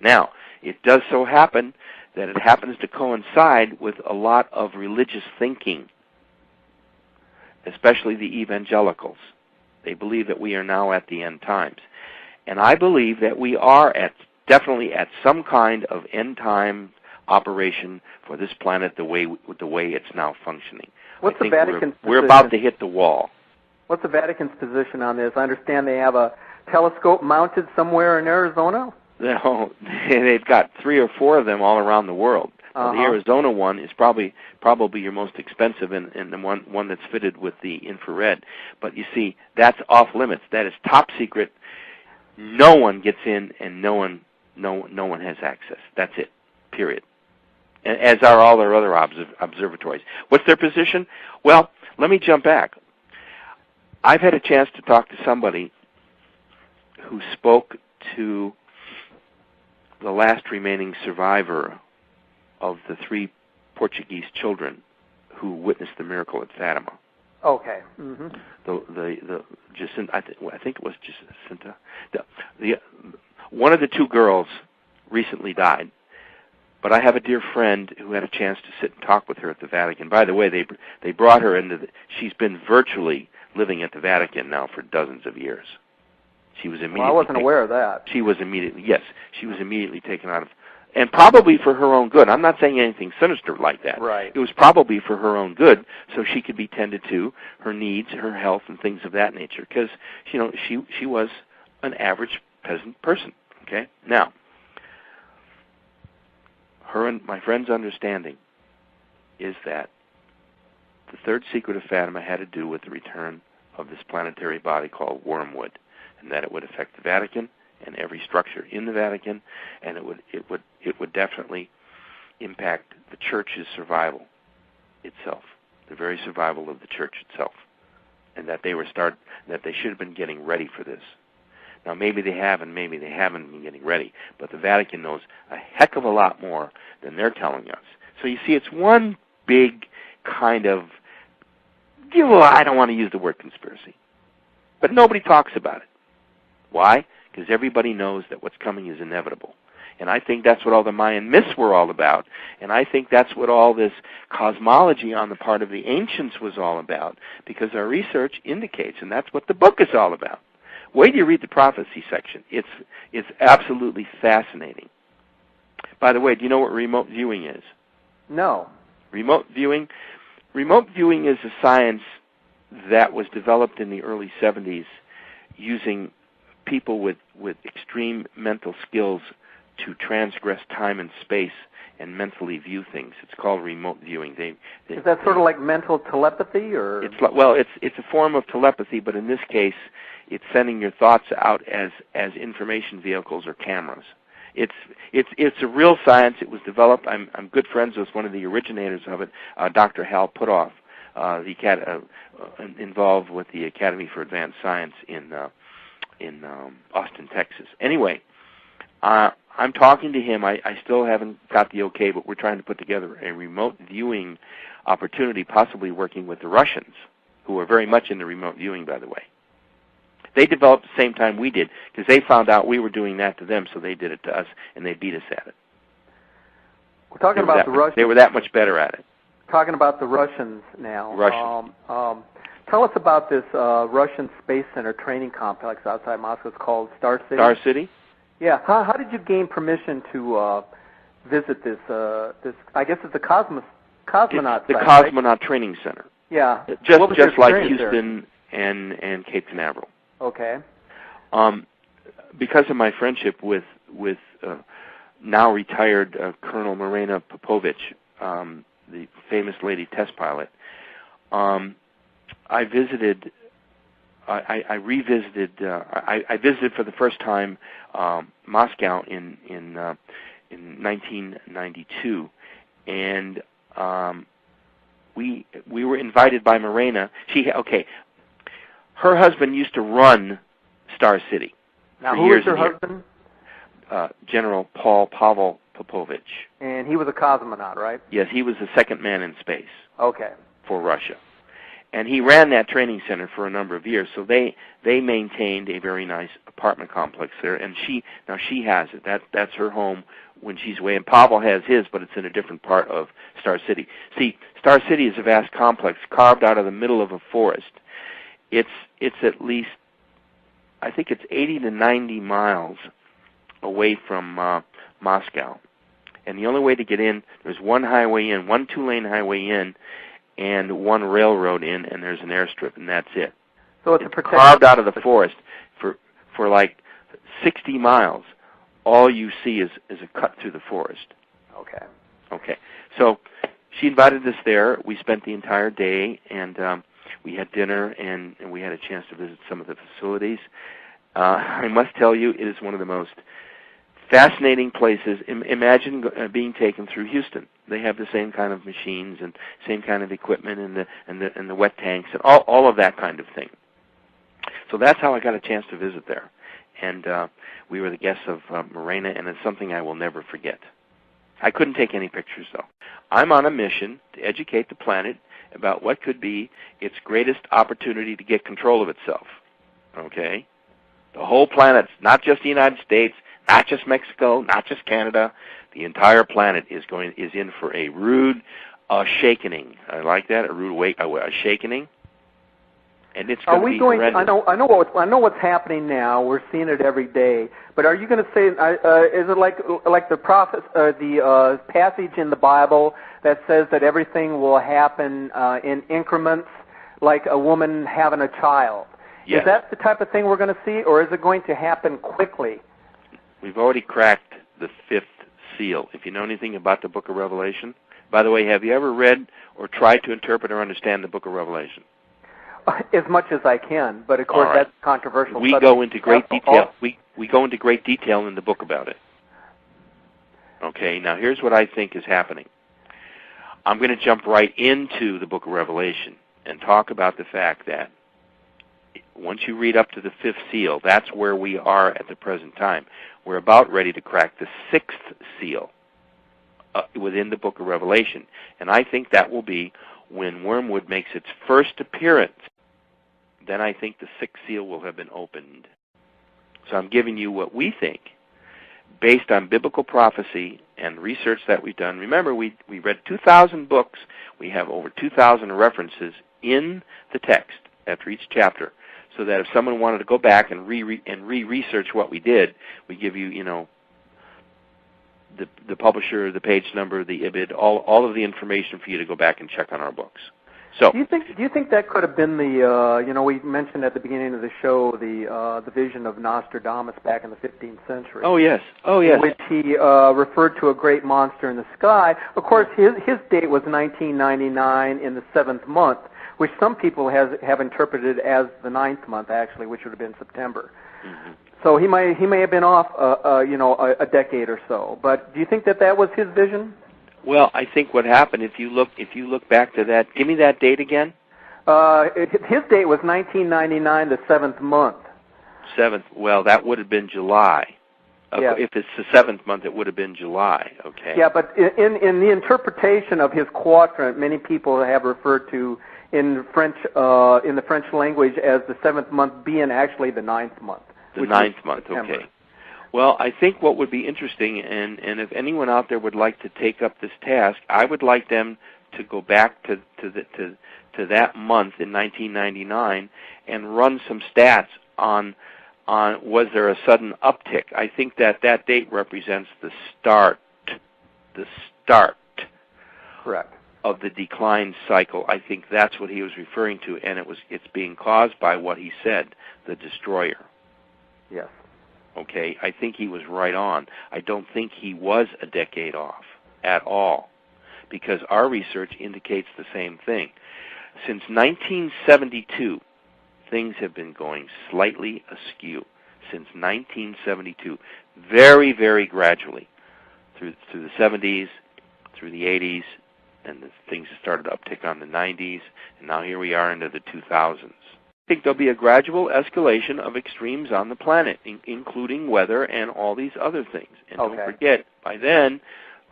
Now, it does so happen that it happens to coincide with a lot of religious thinking, especially the evangelicals. They believe that we are now at the end times. And I believe that we are definitely at some kind of end time operation for this planet the way it's now functioning. What's the Vatican's position? We're about to hit the wall. What's the Vatican's position on this? I understand they have a telescope mounted somewhere in Arizona? No, they've got 3 or 4 of them all around the world. The Arizona one is probably your most expensive, and the one that's fitted with the infrared. But you see, that's off limits. That is top secret. No one gets in, and no one has access. That's it. Period. And as are all their other observatories. What's their position? Well, let me jump back. I've had a chance to talk to somebody who spoke to the last remaining survivor of the 3 Portuguese children who witnessed the miracle at Fatima. Okay. Mm-hmm. The Jacinta, I think it was Jacinta. One of the 2 girls recently died, but I have a dear friend who had a chance to sit and talk with her at the Vatican. By the way, they brought her into she's been virtually living at the Vatican now for dozens of years. She was immediately. Well, I wasn't aware of that. She was immediately taken out of. And probably for her own good. I'm not saying anything sinister like that. Right. It was probably for her own good, so she could be tended to, her needs, her health, and things of that nature. Because she was an average peasant person. Okay. Now, her and my friend's understanding is that the 3rd secret of Fatima had to do with the return of this planetary body called wormwood, and that it would affect the Vatican and every structure in the Vatican, and it would definitely impact the Church's survival itself, the very survival of the Church itself, and that they should have been getting ready for this. Now, maybe they have, and maybe they haven't been getting ready, but the Vatican knows a heck of a lot more than they're telling us. So you see, it's one big kind of, I don't want to use the word conspiracy, but nobody talks about it. Why? Because everybody knows that what's coming is inevitable. And I think that's what all the Mayan myths were all about. And I think that's what all this cosmology on the part of the ancients was all about, because our research indicates, and that's what the book is all about. Wait till you read the prophecy section. It's absolutely fascinating. By the way, do you know what remote viewing is? No. Remote viewing is a science that was developed in the early 70s using people with extreme mental skills to transgress time and space and mentally view things. It's called remote viewing. Is that sort of like mental telepathy, or? It's a form of telepathy, but in this case, it's sending your thoughts out as information vehicles or cameras. It's a real science. It was developed. I'm good friends with one of the originators of it, Dr. Hal Puthoff, involved with the Academy for Advanced Science in Austin, Texas. Anyway, I'm talking to him. I still haven't got the okay, but we're trying to put together a remote viewing opportunity, possibly working with the Russians, who are very much into remote viewing, by the way. They developed the same time we did, because they found out we were doing that to them, so they did it to us, and they beat us at it. We're talking about the Russians. They were that much better at it. Talking about the Russians now. Russians. Tell us about this Russian Space Center training complex outside Moscow. It's called Star City. Star City? Yeah. How did you gain permission to visit this? I guess it's a cosmonaut it's the site, Cosmonaut right? Training Center. Yeah. Just like Houston and Cape Canaveral. Okay. Because of my friendship with now retired Colonel Marina Popovich, the famous lady test pilot, I visited for the first time Moscow in 1992, and we were invited by Marina. Her husband used to run Star City. Now, for who years is her husband? General Pavel Popovich. And he was a cosmonaut, right? Yes, he was the second man in space. Okay. For Russia. And he ran that training center for a number of years, so they maintained a very nice apartment complex there, and she has it. That's her home when she's away, and Pavel has his, but it's in a different part of Star City. See, Star City is a vast complex carved out of the middle of a forest. It's at least, I think it's 80 to 90 miles away from Moscow. And the only way to get in, there's one highway in, one 2-lane highway in, and one railroad in, and there's an airstrip, and that's it. So it's carved out of the forest for like 60 miles. All you see is a cut through the forest. Okay. So she invited us there. We spent the entire day, and we had dinner, and we had a chance to visit some of the facilities. I must tell you, it is one of the most fascinating places. Imagine being taken through Houston. They have the same kind of machines and same kind of equipment and the wet tanks and all of that kind of thing. So that's how I got a chance to visit there. And we were the guests of Morena, and it's something I will never forget. I couldn't take any pictures, though. I'm on a mission to educate the planet about what could be its greatest opportunity to get control of itself. Okay? The whole planet, not just the United States, not just Mexico, not just Canada. The entire planet is in for a rude shakening. I like that, a rude shakening. And it's going to be horrendous. I know what's happening now. We're seeing it every day. But are you going to say? Is it like the prophet, the passage in the Bible that says that everything will happen in increments, like a woman having a child? Yes. Is that the type of thing we're going to see, or is it going to happen quickly? We've already cracked the 5th seal. If you know anything about the Book of Revelation, by the way, have you ever read or tried to interpret or understand the Book of Revelation? As much as I can, but of course that's controversial. We go into great detail. We go into great detail in the book about it. Okay, now here's what I think is happening. I'm going to jump right into the Book of Revelation and talk about the fact that once you read up to the 5th seal, that's where we are at the present time. We're about ready to crack the 6th seal within the Book of Revelation. And I think that will be when Wormwood makes its first appearance. Then I think the 6th seal will have been opened. So I'm giving you what we think, based on biblical prophecy and research that we've done. Remember, we read 2,000 books. We have over 2,000 references in the text after each chapter, so that if someone wanted to go back and re-research what we did, we give you, the publisher, the page number, the IBID, all of the information for you to go back and check on our books. So, do you think that could have been the we mentioned at the beginning of the show the vision of Nostradamus back in the 15th century? Oh yes, in which he referred to a great monster in the sky. Of course, his date was 1999 in the 7th month, which some people have interpreted as the 9th month actually, which would have been September. Mm-hmm. So he may have been off a decade or so. But do you think that was his vision? Well, I think what happened, if you look back to that, give me that date again. His date was 1999, the 7th month. 7th. Well, that would have been July. Yeah. If it's the 7th month, it would have been July. Okay. Yeah, but in the interpretation of his quadrant, many people have referred to in the French language as the 7th month being actually the 9th month. The 9th month. September. Okay. Well, I think what would be interesting, and if anyone out there would like to take up this task, I would like them to go back to that month in 1999 and run some stats on was there a sudden uptick. I think that date represents the start correct of the decline cycle. I think that's what he was referring to, and it's being caused by what he said, the destroyer. Yes. Okay, I think he was right on. I don't think he was a decade off at all, because our research indicates the same thing. Since 1972, things have been going slightly askew. Since 1972, very, very gradually, through the 70s, through the 80s, and things started to uptick on the 90s, and now here we are into the 2000s. I think there'll be a gradual escalation of extremes on the planet, including weather and all these other things. And Don't forget, by then,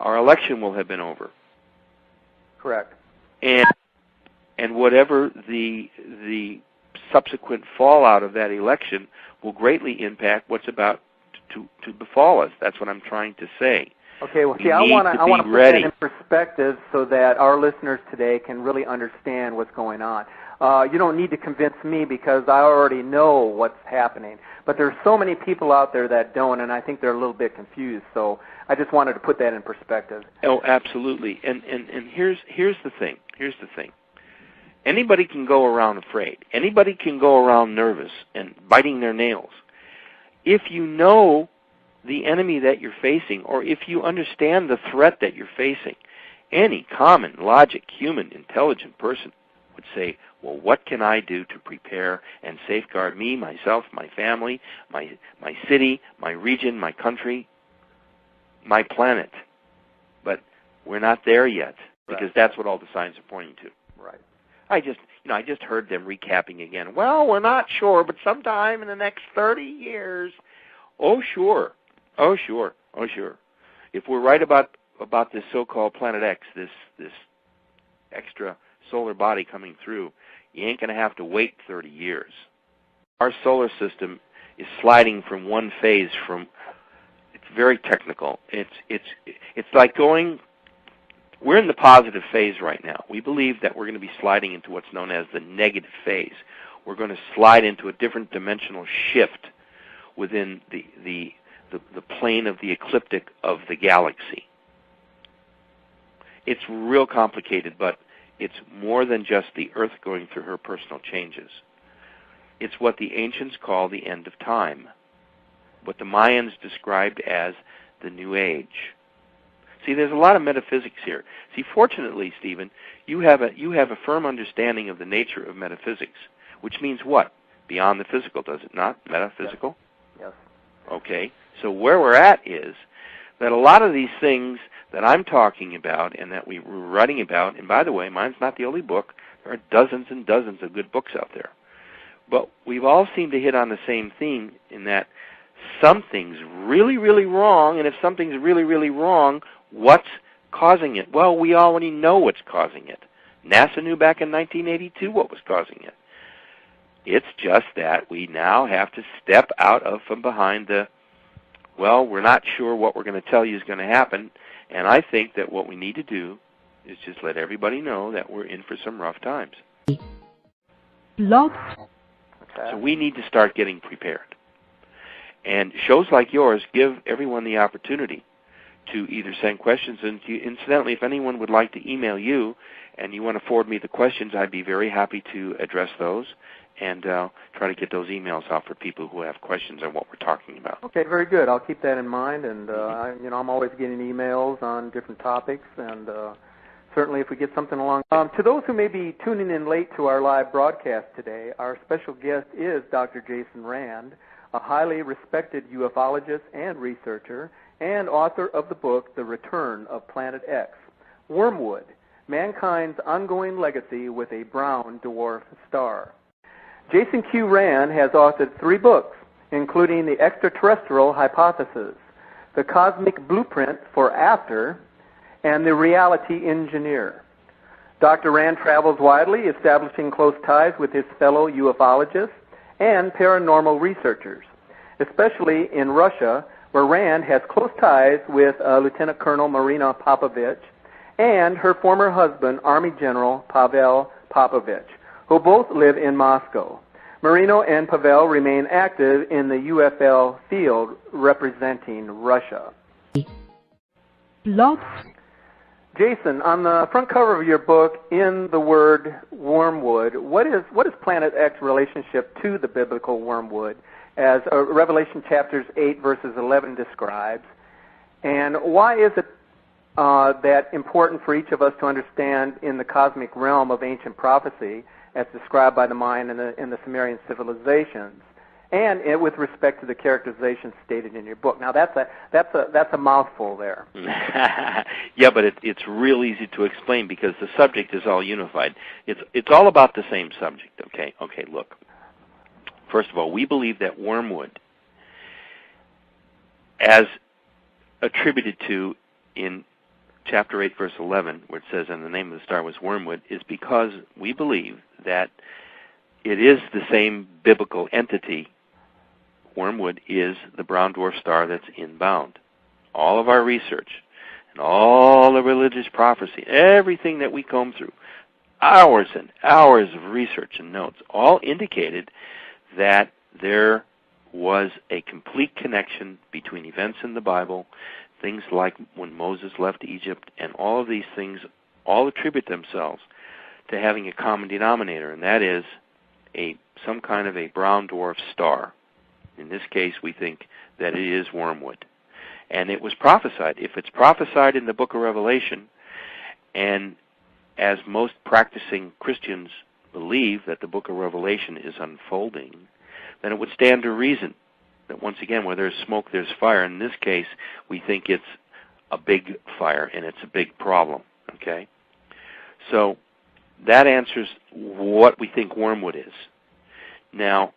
our election will have been over. Correct. And whatever the subsequent fallout of that election will greatly impact what's about to befall us. That's what I'm trying to say. Okay, well, see, I want to put that in perspective so that our listeners today can really understand what's going on. You don't need to convince me because I already know what's happening. But there's so many people out there that don't, and I think they're a little bit confused. So I just wanted to put that in perspective. Oh, absolutely. And here's the thing. Anybody can go around afraid. Anybody can go around nervous and biting their nails. If you know the enemy that you're facing, or if you understand the threat that you're facing, any common, logic, human, intelligent person would say, well, what can I do to prepare and safeguard me, myself, my family, my city, my region, my country, my planet? But we're not there yet, because that's what all the signs are pointing to. Right. I just heard them recapping again. Well, we're not sure, but sometime in the next 30 years. Oh, sure. If we're right about this so-called Planet X, this extra solar body coming through, you ain't going to have to wait 30 years. Our solar system is sliding from one phase it's very technical. It's like we're in the positive phase right now. We believe that we're going to be sliding into what's known as the negative phase. We're going to slide into a different dimensional shift within the plane of the ecliptic of the galaxy. It's real complicated, but it's more than just the Earth going through her personal changes. It's what the ancients call the end of time, what the Mayans described as the New Age. See, there's a lot of metaphysics here. See, fortunately, Stephen, you have a firm understanding of the nature of metaphysics, which means what? Beyond the physical, does it not? Metaphysical? Yes. Okay. So where we're at is that a lot of these things that I'm talking about and that we were writing about, and by the way, mine's not the only book. There are dozens and dozens of good books out there. But we've all seemed to hit on the same theme in that something's really, really wrong, and if something's really, really wrong, what's causing it? Well, we already know what's causing it. NASA knew back in 1982 what was causing it. It's just that we now have to step out from behind we're not sure what we're going to tell you is going to happen, and I think that what we need to do is just let everybody know that we're in for some rough times. So we need to start getting prepared. And shows like yours give everyone the opportunity to either send questions, and incidentally, if anyone would like to email you and you want to forward me the questions, I'd be very happy to address those and try to get those emails out for people who have questions on what we're talking about. Okay, very good. I'll keep that in mind, and I'm always getting emails on different topics, and certainly if we get something along. To those who may be tuning in late to our live broadcast today, our special guest is Dr. Jason Rand, a highly respected ufologist and researcher, and author of the book, The Return of Planet X, Wormwood, Mankind's Ongoing Legacy with a Brown Dwarf Star. Jason Q. Rand has authored 3 books, including The Extraterrestrial Hypothesis, The Cosmic Blueprint for After, and The Reality Engineer. Dr. Rand travels widely, establishing close ties with his fellow ufologists and paranormal researchers, especially in Russia, where Rand has close ties with Lieutenant Colonel Marina Popovich and her former husband, Army General Pavel Popovich, who both live in Moscow. Marino and Pavel remain active in the UFL field representing Russia. Blog. Jason, on the front cover of your book, in the word wormwood, what is Planet X relationship to the biblical wormwood, as Revelation chapters 8 verses 11 describes, and why is it that important for each of us to understand in the cosmic realm of ancient prophecy, as described by the Mayan and the Sumerian civilizations, and with respect to the characterization stated in your book? Now that's a mouthful there. Yeah, but it's real easy to explain because the subject is all unified. It's all about the same subject. Okay. Look. First of all, we believe that wormwood, as attributed to in chapter 8, verse 11, where it says, and the name of the star was wormwood, is because we believe that it is the same biblical entity. Wormwood is the brown dwarf star that's inbound. All of our research and all the religious prophecy, everything that we comb through, hours and hours of research and notes, all indicated that there was a complete connection between events in the Bible, things like when Moses left Egypt, and all of these things all attribute themselves to having a common denominator, and that is some kind of a brown dwarf star. In this case, we think that it is wormwood. And it was prophesied. If it's prophesied in the book of Revelation, and as most practicing Christians believe that the book of Revelation is unfolding, then it would stand to reason that once again, where there's smoke, there's fire. In this case, we think it's a big fire, and it's a big problem, okay? So that answers what we think wormwood is. Now,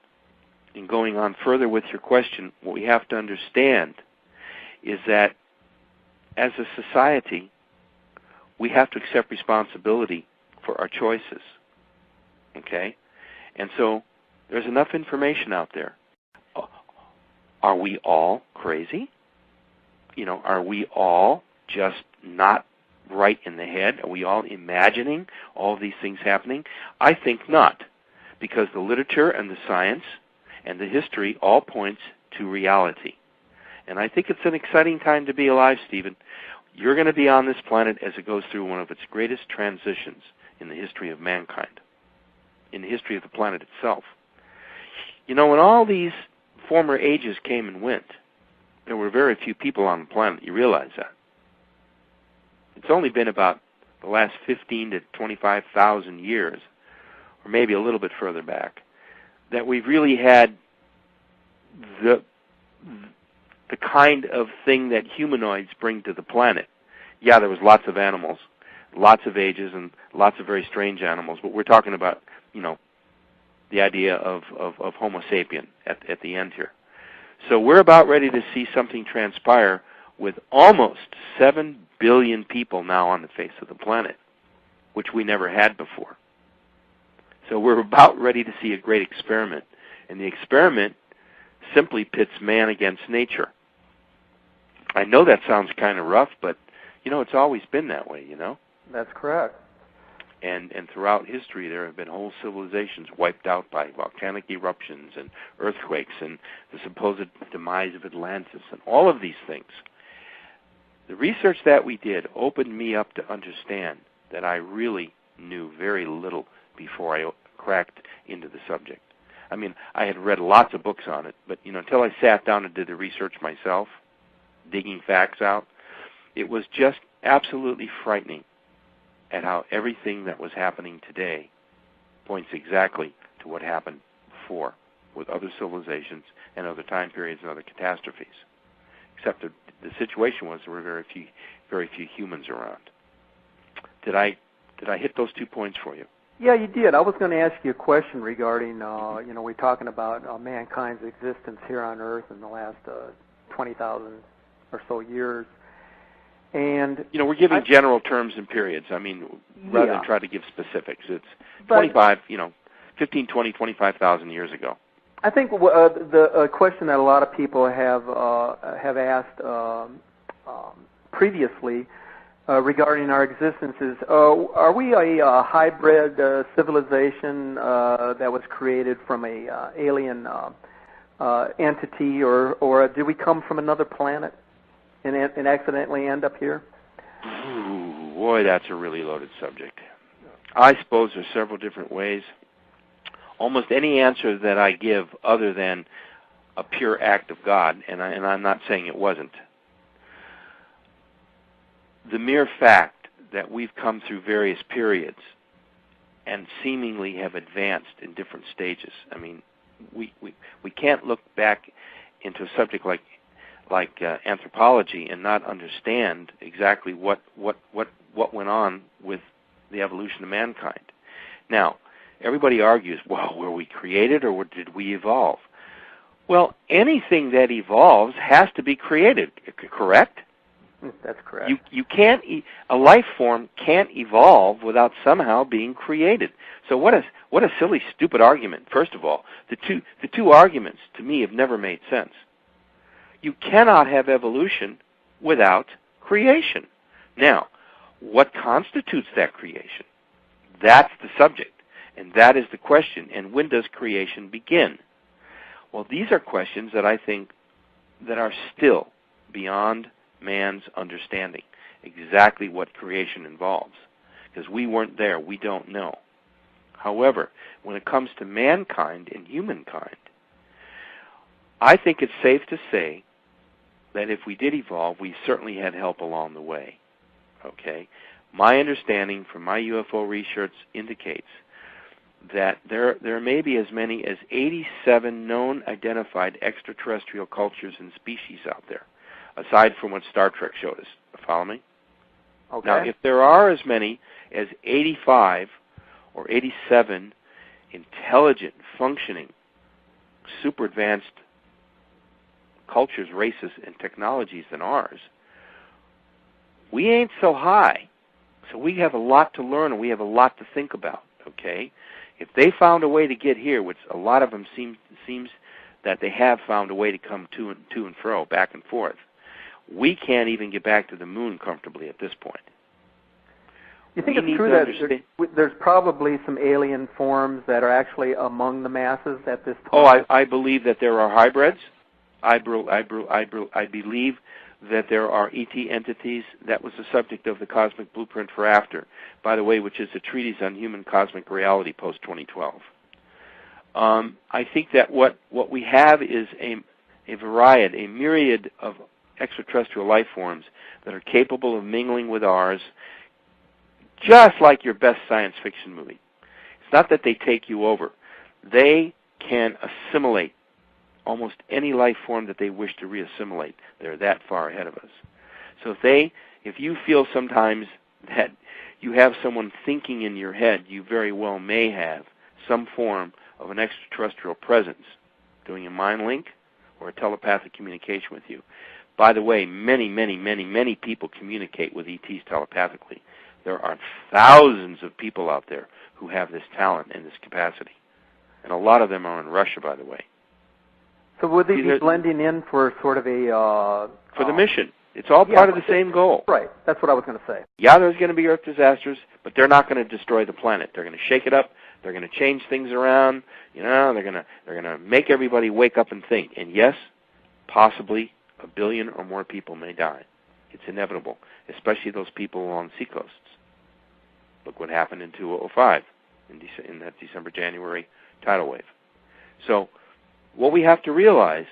in going on further with your question, what we have to understand is that as a society, we have to accept responsibility for our choices, okay? And so there's enough information out there. Are we all crazy? Are we all just not right in the head? Are we all imagining all of these things happening? I think not, because the literature and the science and the history all points to reality. And I think it's an exciting time to be alive, Stephen. You're going to be on this planet as it goes through one of its greatest transitions in the history of mankind, in the history of the planet itself. When all these former ages came and went, there were very few people on the planet. You realize that. It's only been about the last 15 to 25,000 years, or maybe a little bit further back, that we've really had the kind of thing that humanoids bring to the planet. Yeah, there was lots of animals, lots of ages, and lots of very strange animals, but we're talking about, the idea of Homo sapien at the end here. So we're about ready to see something transpire with almost 7 billion people now on the face of the planet, which we never had before. So we're about ready to see a great experiment. And the experiment simply pits man against nature. I know that sounds kind of rough, but, it's always been that way, That's correct. And throughout history, there have been whole civilizations wiped out by volcanic eruptions and earthquakes and the supposed demise of Atlantis and all of these things. The research that we did opened me up to understand that I really knew very little before I cracked into the subject. I mean, I had read lots of books on it, but until I sat down and did the research myself, digging facts out, it was just absolutely frightening at how everything that was happening today points exactly to what happened before with other civilizations and other time periods and other catastrophes. Except the situation was there were very few humans around. Did I hit those 2 points for you? Yeah, you did. I was going to ask you a question regarding, we're talking about mankind's existence here on Earth in the last 20,000 or so years. And we're giving general terms and periods. I mean, rather than try to give specifics. It's 15, 20, 25,000 years ago. I think the question that a lot of people have asked previously regarding our existence is, are we a hybrid civilization that was created from a alien entity, or did we come from another planet and accidentally end up here? Ooh, boy, that's a really loaded subject. I suppose there's several different ways. Almost any answer that I give other than a pure act of God, and I'm not saying it wasn't, the mere fact that we've come through various periods and seemingly have advanced in different stages. I mean, we can't look back into a subject like anthropology and not understand exactly what went on with the evolution of mankind. Now, everybody argues, well, were we created or did we evolve? Well, anything that evolves has to be created, correct? That's correct. You can't a life form can't evolve without somehow being created. So what a silly, stupid argument. First of all, the two arguments to me have never made sense. You cannot have evolution without creation. Now, what constitutes that creation? That's the subject, and that is the question. And when does creation begin? Well, these are questions that I think that are still beyond man's understanding, exactly what creation involves, because we weren't there, we don't know. However, when it comes to mankind and humankind, I think it's safe to say that if we did evolve, we certainly had help along the way. Okay? My understanding from my UFO research indicates that there may be as many as 87 known identified extraterrestrial cultures and species out there, aside from what Star Trek showed us. Follow me? Okay. Now, if there are as many as 85 or 87 intelligent, functioning, super advanced cultures, races, and technologies than ours, we ain't so high. So we have a lot to learn and we have a lot to think about, okay? If they found a way to get here, which a lot of them seems that they have found a way to come to and fro, back and forth, we can't even get back to the moon comfortably at this point. You think it's true that there's probably some alien forms that are actually among the masses at this time? Oh, I believe that there are hybrids. I believe that there are ET entities. That was the subject of the Cosmic Blueprint for After, by the way, which is a treatise on human cosmic reality post-2012. I think that what we have is a variety, a myriad of extraterrestrial life forms that are capable of mingling with ours, just like your best science fiction movie. It's not that they take you over. They can assimilate almost any life form that they wish to reassimilate. They're that far ahead of us. So if you feel sometimes that you have someone thinking in your head, you very well may have some form of an extraterrestrial presence doing a mind link or a telepathic communication with you. By the way, many people communicate with ETs telepathically. There are thousands of people out there who have this talent and this capacity. And a lot of them are in Russia, by the way. So would they be blending in for sort of a... for the mission. It's all part of the same goal. Right. That's what I was going to say. Yeah, there's going to be Earth disasters, but they're not going to destroy the planet. They're going to shake it up. They're going to change things around. They're going to make everybody wake up and think. And yes, possibly 1 billion or more people may die. It's inevitable, especially those people along seacoasts. Look what happened in 2005, in that December-January tidal wave. So what we have to realize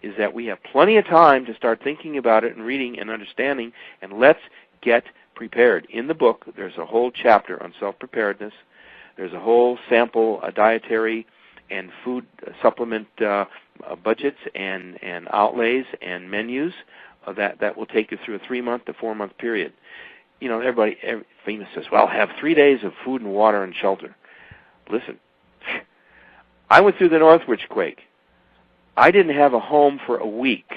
is that we have plenty of time to start thinking about it and reading and understanding, and let's get prepared. In the book, there's a whole chapter on self-preparedness. There's a whole sample dietary and food supplement budgets and outlays and menus that will take you through a 3-month to 4-month period. You know, everybody famous says, well, have 3 days of food and water and shelter. Listen, I went through the Northridge quake. I didn't have a home for a week.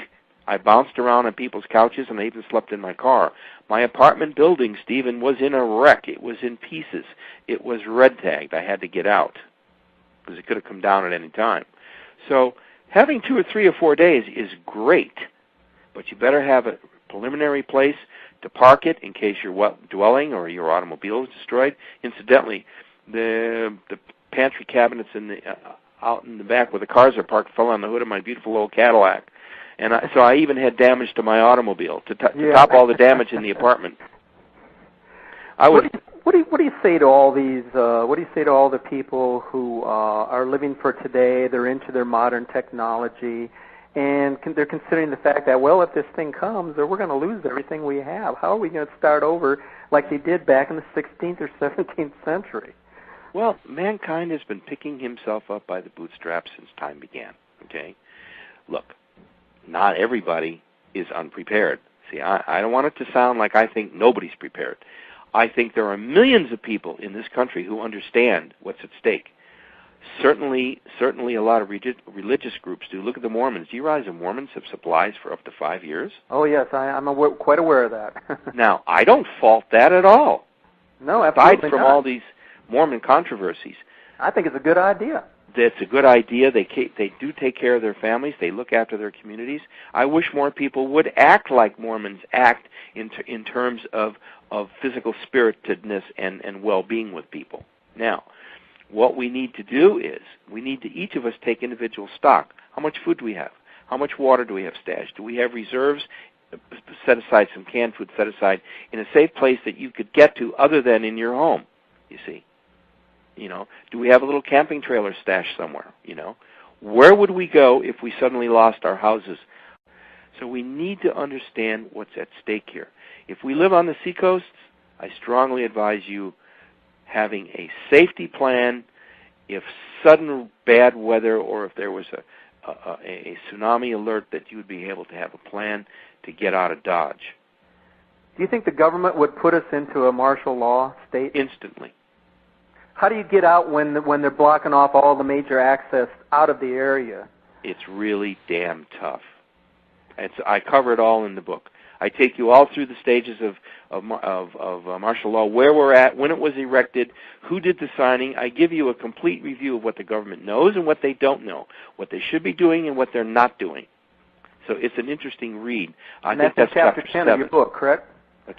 I bounced around on people's couches, and I even slept in my car. My apartment building, Stephen, was in a wreck. It was in pieces. It was red-tagged. I had to get out because it could have come down at any time. So having 2 or 3 or 4 days is great, but you better have a preliminary place to park it in case your dwelling or your automobile is destroyed. Incidentally, the pantry cabinets out in the back where the cars are parked fell on the hood of my beautiful old Cadillac. And so I even had damage to my automobile to top all the damage in the apartment. What do you say to all these? What do you say to all the people who are living for today? They're into their modern technology, and they're considering the fact that, well, if this thing comes, we're going to lose everything we have. How are we going to start over like they did back in the 16th or 17th century? Well, mankind has been picking himself up by the bootstraps since time began. Okay, look. Not everybody is unprepared. See, I don't want it to sound like I think nobody's prepared. I think there are millions of people in this country who understand what's at stake. Certainly a lot of religious groups do. Look at the Mormons. Do you realize the Mormons have supplies for up to 5 years? Oh, yes, I'm quite aware of that. Now, I don't fault that at all. No, absolutely aside from not. all these Mormon controversies. I think it's a good idea. That's a good idea. They do take care of their families. They look after their communities. I wish more people would act like Mormons act in terms of physical spiritedness and well-being with people. Now, what we need to do is we need to each of us take individual stock. How much food do we have? How much water do we have stashed? Do we have reserves? Set aside some canned food, set aside in a safe place that you could get to other than in your home, you see. You know, do we have a little camping trailer stashed somewhere? You know, where would we go if we suddenly lost our houses? So we need to understand what's at stake here. If we live on the seacoasts, I strongly advise you having a safety plan. If sudden bad weather or if there was a tsunami alert, that you would be able to have a plan to get out of Dodge. Do you think the government would put us into a martial law state? Instantly. How do you get out when they're blocking off all the major access out of the area? It's really damn tough. I cover it all in the book. I take you all through the stages of martial law, where we're at, when it was erected, who did the signing. I give you a complete review of what the government knows and what they don't know, what they should be doing and what they're not doing. So it's an interesting read. I think that's chapter 10 of your book, correct?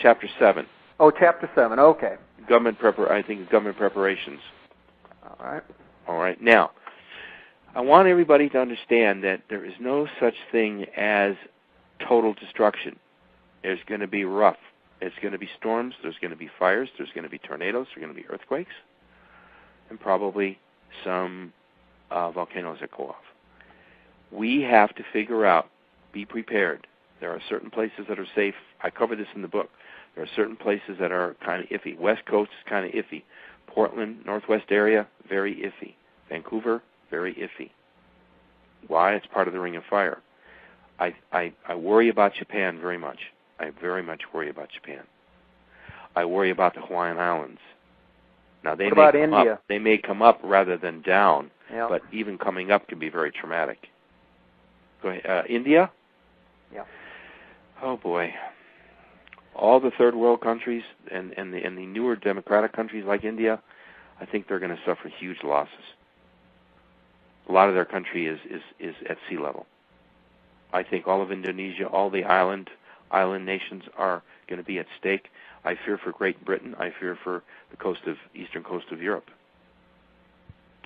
Chapter 7. Oh, chapter 7. Okay. Government preparations. All right. Now, I want everybody to understand that there is no such thing as total destruction. There's going to be rough. There's going to be storms. There's going to be fires. There's going to be tornadoes. There's going to be earthquakes, and probably some volcanoes that go off. We have to figure out, be prepared. There are certain places that are safe. I cover this in the book. There are certain places that are kind of iffy. West Coast is kind of iffy. Portland, Northwest area, very iffy. Vancouver, very iffy. Why? It's part of the Ring of Fire. I worry about Japan very much. I very much worry about Japan. I worry about the Hawaiian Islands. Now, they what about India? They may come up rather than down, yeah. But even coming up can be very traumatic. Go ahead. India? Yeah. Oh, boy. All the third world countries and the newer democratic countries like India, I think they're going to suffer huge losses. A lot of their country is at sea level. I think all of Indonesia, all the island nations are going to be at stake. I fear for Great Britain. I fear for the eastern coast of Europe.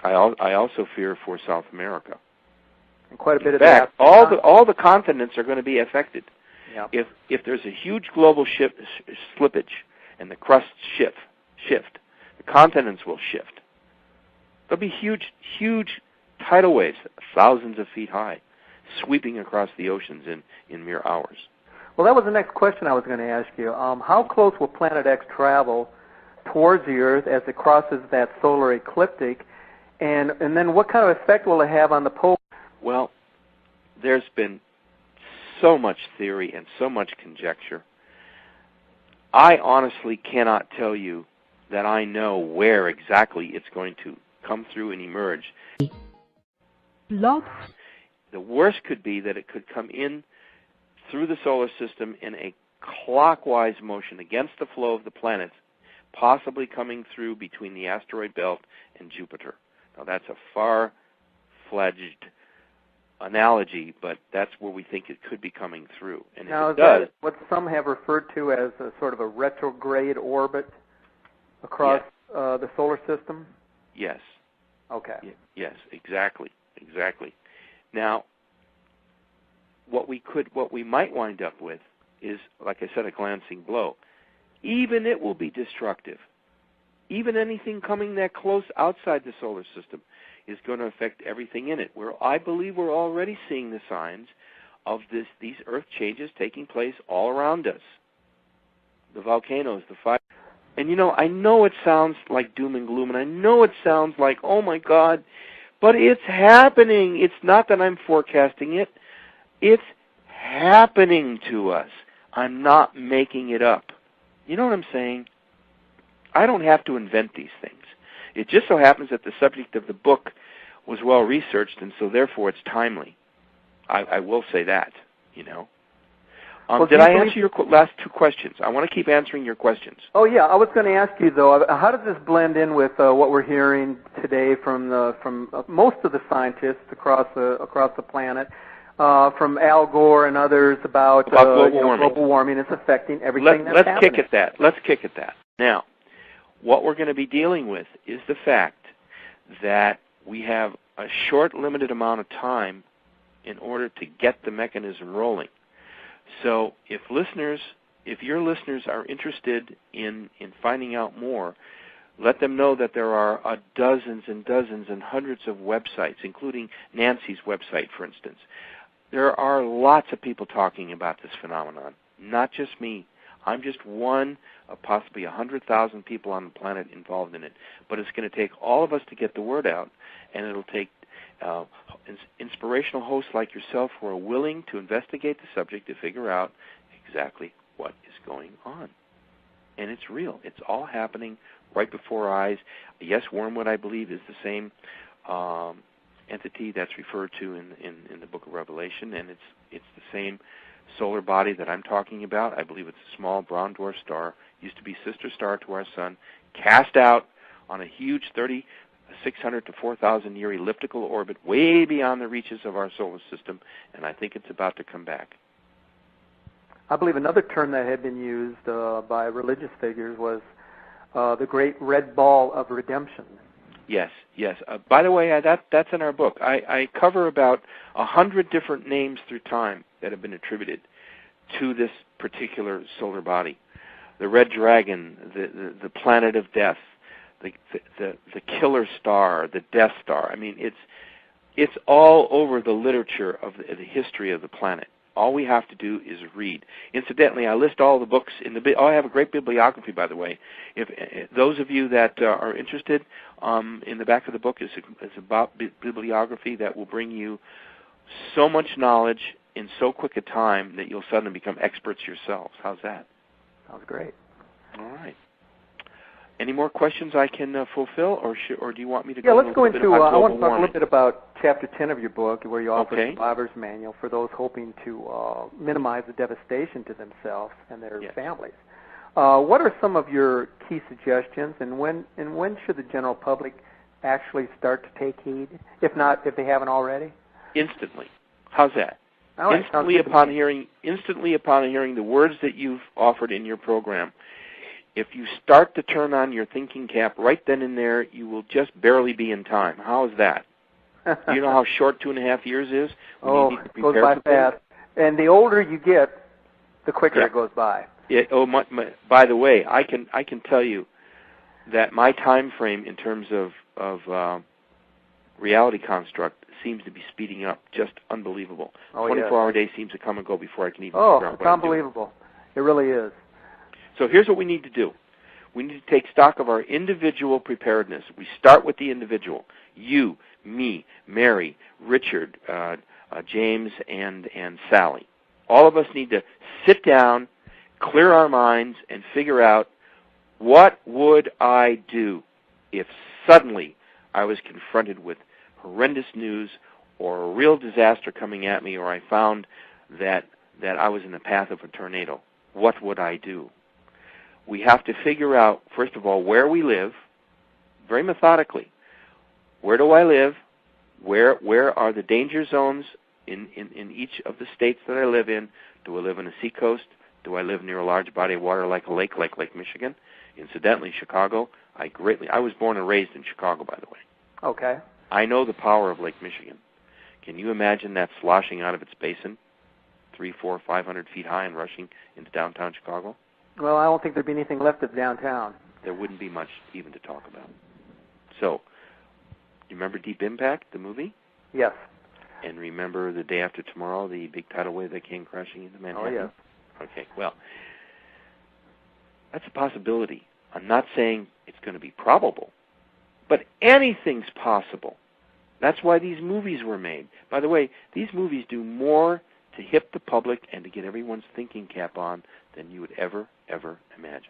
I also fear for South America. And quite a bit In of fact, that. all the continents are going to be affected. Yeah. If there's a huge global slippage and the crust shift, continents will shift. There'll be huge, huge tidal waves, thousands of feet high, sweeping across the oceans in mere hours. Well, that was the next question I was going to ask you. How close will Planet X travel towards the Earth as it crosses that solar ecliptic? And then what kind of effect will it have on the pole? Well, there's been so much theory and so much conjecture. I honestly cannot tell you that I know where exactly it's going to come through and emerge. Blog. The worst could be that it could come in through the solar system in a clockwise motion against the flow of the planets, possibly coming through between the asteroid belt and Jupiter. Now, that's a far-fledged analogy, but that's where we think it could be coming through. And now, if it does, that what some have referred to as a sort of a retrograde orbit across the solar system? Yes. Okay. Yes, exactly. Now, what we might wind up with is, like I said, a glancing blow. Even it will be destructive. Even anything coming that close outside the solar system is going to affect everything in it. I believe we're already seeing the signs of these Earth changes taking place all around us. The volcanoes, the fire. And I know it sounds like doom and gloom, and I know it sounds like, oh my God, but it's happening. It's not that I'm forecasting it. It's happening to us. I'm not making it up. You know what I'm saying? I don't have to invent these things. It just so happens that the subject of the book was well researched, and so therefore it's timely. I will say that, Well, did I answer your last two questions? I want to keep answering your questions. Oh, yeah. I was going to ask you, though, how does this blend in with what we're hearing today from most of the scientists across the planet, from Al Gore and others about global warming? It's affecting everything that's happening. Let's kick at that. Now, what we're going to be dealing with is the fact that we have a short, limited amount of time in order to get the mechanism rolling. So if your listeners are interested in finding out more, let them know that there are dozens and dozens and hundreds of websites, including Nancy's website, for instance. There are lots of people talking about this phenomenon, not just me. I'm just one of possibly 100,000 people on the planet involved in it. But it's going to take all of us to get the word out, and it'll take inspirational hosts like yourself who are willing to investigate the subject to figure out exactly what is going on. And it's real. It's all happening right before our eyes. Yes, Wormwood, I believe, is the same entity that's referred to in the Book of Revelation, and it's the same solar body that I'm talking about. I believe it's a small brown dwarf star, used to be sister star to our sun, cast out on a huge 3,600 to 4,000 year elliptical orbit way beyond the reaches of our solar system, and I think it's about to come back. I believe another term that had been used by religious figures was the great red ball of redemption. Yes. By the way, that's in our book. I cover about 100 different names through time that have been attributed to this particular solar body. The red dragon, the planet of death, the killer star, the Death Star. I mean, it's all over the literature of the history of the planet. All we have to do is read. Incidentally, I list all the books in the. I have a great bibliography, by the way. If those of you that are interested, in the back of the book is about bibliography that will bring you so much knowledge in so quick a time that you'll suddenly become experts yourselves. How's that? Sounds great. All right. Any more questions I can fulfill, or do you want me to go? Yeah, let's into go a little into. bit about I want to talk warming? a little bit about Chapter 10 of your book, where you offer Okay. a survivor's manual for those hoping to minimize the devastation to themselves and their families. What are some of your key suggestions, and when should the general public actually start to take heed, if they haven't already? Instantly. How's that? All right, instantly upon hearing the words that you've offered in your program. If you start to turn on your thinking cap right then and there, you will just barely be in time. How is that? Do you know how short 2.5 years is? It goes by fast. And the older you get, the quicker it goes by. By the way, I can tell you, that my time frame in terms of reality construct seems to be speeding up, just unbelievable. 24-hour day seems to come and go before I can even figure out what it's unbelievable. It really is. So here's what we need to do. We need to take stock of our individual preparedness. We start with the individual. You, me, Mary, Richard, James, and Sally. All of us need to sit down, clear our minds, and figure out, what would I do if suddenly I was confronted with horrendous news or a real disaster coming at me, or I found that I was in the path of a tornado? What would I do? We have to figure out, first of all, where we live, very methodically. Where do I live? Where are the danger zones in each of the states that I live in? Do I live on a seacoast? Do I live near a large body of water like a lake, like Lake Michigan? Incidentally, Chicago, I was born and raised in Chicago, by the way. Okay. I know the power of Lake Michigan. Can you imagine that sloshing out of its basin, 300, 400, 500 feet high and rushing into downtown Chicago? Well, I don't think there'd be anything left of downtown. There wouldn't be much even to talk about. So, you remember Deep Impact, the movie? Yes. And remember The Day After Tomorrow, the big tidal wave that came crashing into Manhattan? Oh, yes. Okay, well, that's a possibility. I'm not saying it's going to be probable, but anything's possible. That's why these movies were made. By the way, these movies do more to hip the public and to get everyone's thinking cap on than you would ever imagine.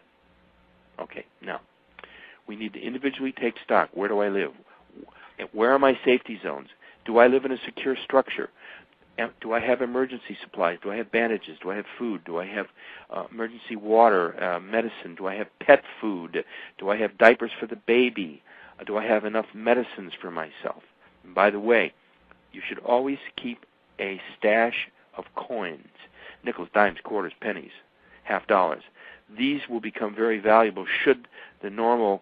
Okay, now, we need to individually take stock. Where do I live? Where are my safety zones? Do I live in a secure structure? Do I have emergency supplies? Do I have bandages? Do I have food? Do I have emergency water, medicine? Do I have pet food? Do I have diapers for the baby? Do I have enough medicines for myself? And by the way, you should always keep a stash of coins, nickels, dimes, quarters, pennies, $50. These will become very valuable should the normal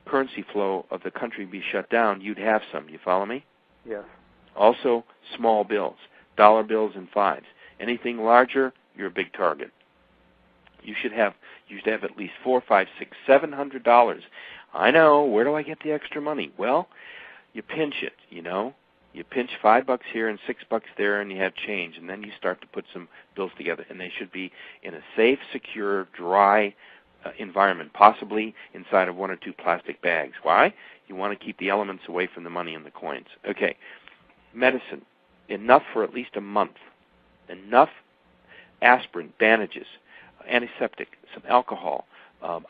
currency flow of the country be shut down. You'd have some. You follow me? Yes. Also, small bills, dollar bills and fives. Anything larger, you're a big target. You should have at least $400, $500, $600, $700. I know. Where do I get the extra money? Well, you pinch it. You pinch $5 here and $6 there, and you have change, and then you start to put some bills together, and they should be in a safe, secure, dry environment, possibly inside of 1 or 2 plastic bags. Why? You want to keep the elements away from the money and the coins. Okay, medicine, enough for at least a month. Enough aspirin, bandages, antiseptic, some alcohol,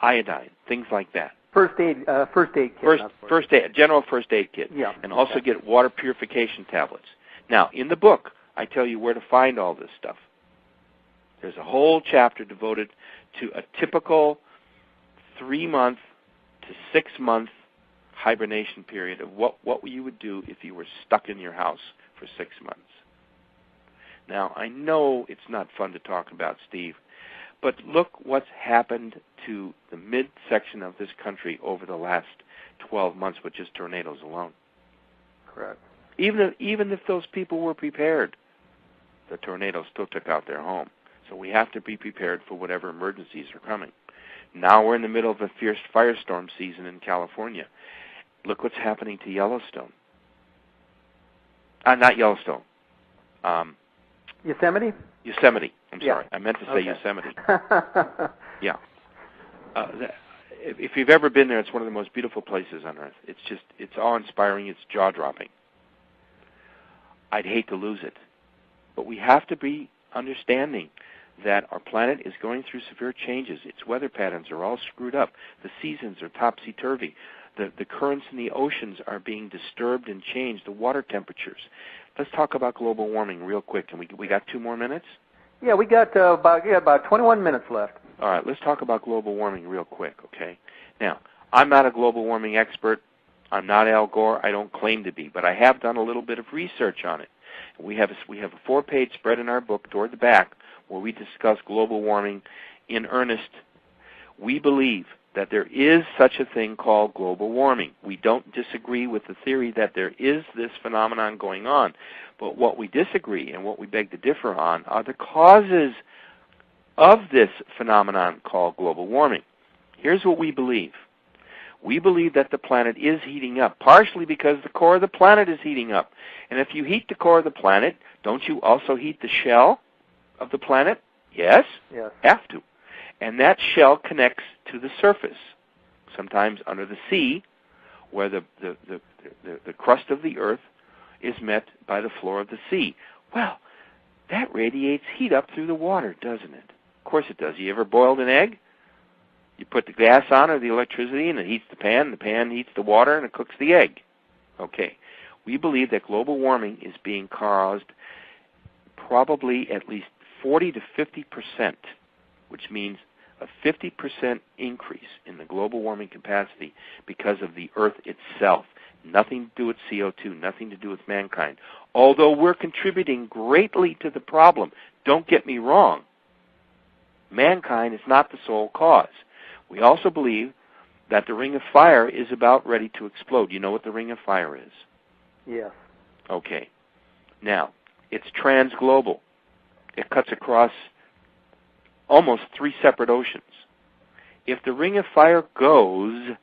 iodine, things like that. First aid kit. General first aid kit. Yeah. And also get water purification tablets. Now, in the book, I tell you where to find all this stuff. There's a whole chapter devoted to a typical 3-month to 6-month hibernation period of what you would do if you were stuck in your house for 6 months. Now, I know it's not fun to talk about, Steve, but look what's happened to the midsection of this country over the last 12 months with just tornadoes alone. Correct. Even if those people were prepared, the tornadoes still took out their home. So we have to be prepared for whatever emergencies are coming. Now we're in the middle of a fierce firestorm season in California. Look what's happening to Yellowstone. Not Yellowstone. Yosemite? Yosemite. I'm Yeah. sorry. I meant to say Okay. Yosemite. Yeah. If you've ever been there, it's one of the most beautiful places on earth. It's awe-inspiring. It's jaw-dropping. I'd hate to lose it. But we have to be understanding that our planet is going through severe changes. Its weather patterns are all screwed up. The seasons are topsy-turvy. The currents in the oceans are being disturbed and changed. The water temperatures. Let's talk about global warming real quick. And we got 2 more minutes? Yeah, we got about 21 minutes left. All right, let's talk about global warming real quick, okay? Now, I'm not a global warming expert. I'm not Al Gore. I don't claim to be, but I have done a little bit of research on it. We have a 4-page spread in our book toward the back where we discuss global warming in earnest. We believe that there is such a thing called global warming. We don't disagree with the theory that there is this phenomenon going on, but what we disagree and what we beg to differ on are the causes of this phenomenon called global warming. Here's what we believe. We believe that the planet is heating up, partially because the core of the planet is heating up. And if you heat the core of the planet, don't you also heat the shell of the planet? Yes? Yes. Have to. And that shell connects to the surface, sometimes under the sea, where the crust of the earth is met by the floor of the sea. Well, that radiates heat up through the water, doesn't it? Of course it does. You ever boiled an egg? You put the gas on or the electricity, and it heats the pan heats the water, and it cooks the egg. Okay. We believe that global warming is being caused probably at least 40 to 50%, which means a 50% increase in the global warming capacity because of the Earth itself. Nothing to do with CO2, nothing to do with mankind. Although we're contributing greatly to the problem, don't get me wrong. Mankind is not the sole cause. We also believe that the ring of fire is about ready to explode. You know what the ring of fire is? Yes. Okay. Now, it's transglobal. It cuts across almost 3 separate oceans. If the ring of fire goes,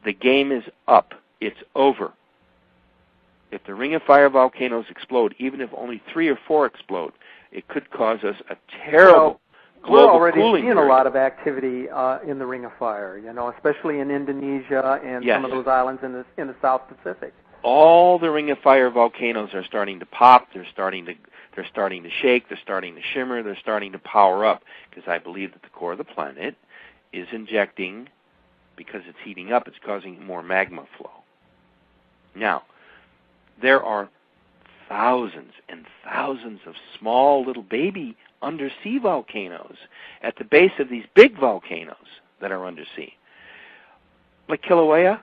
the game is up. It's over. If the ring of fire volcanoes explode, even if only 3 or 4 explode, it could cause us a terrible global we're already cooling seeing period. a lot of activity in the Ring of Fire, especially in Indonesia and Yes. some of those islands in the South Pacific. All the Ring of Fire volcanoes are starting to pop. They're starting to shake. They're starting to shimmer. They're starting to power up, because I believe that the core of the planet is injecting, because it's heating up, it's causing more magma flow. Now, there are thousands and thousands of small little baby undersea volcanoes at the base of these big volcanoes that are undersea. Like Kilauea,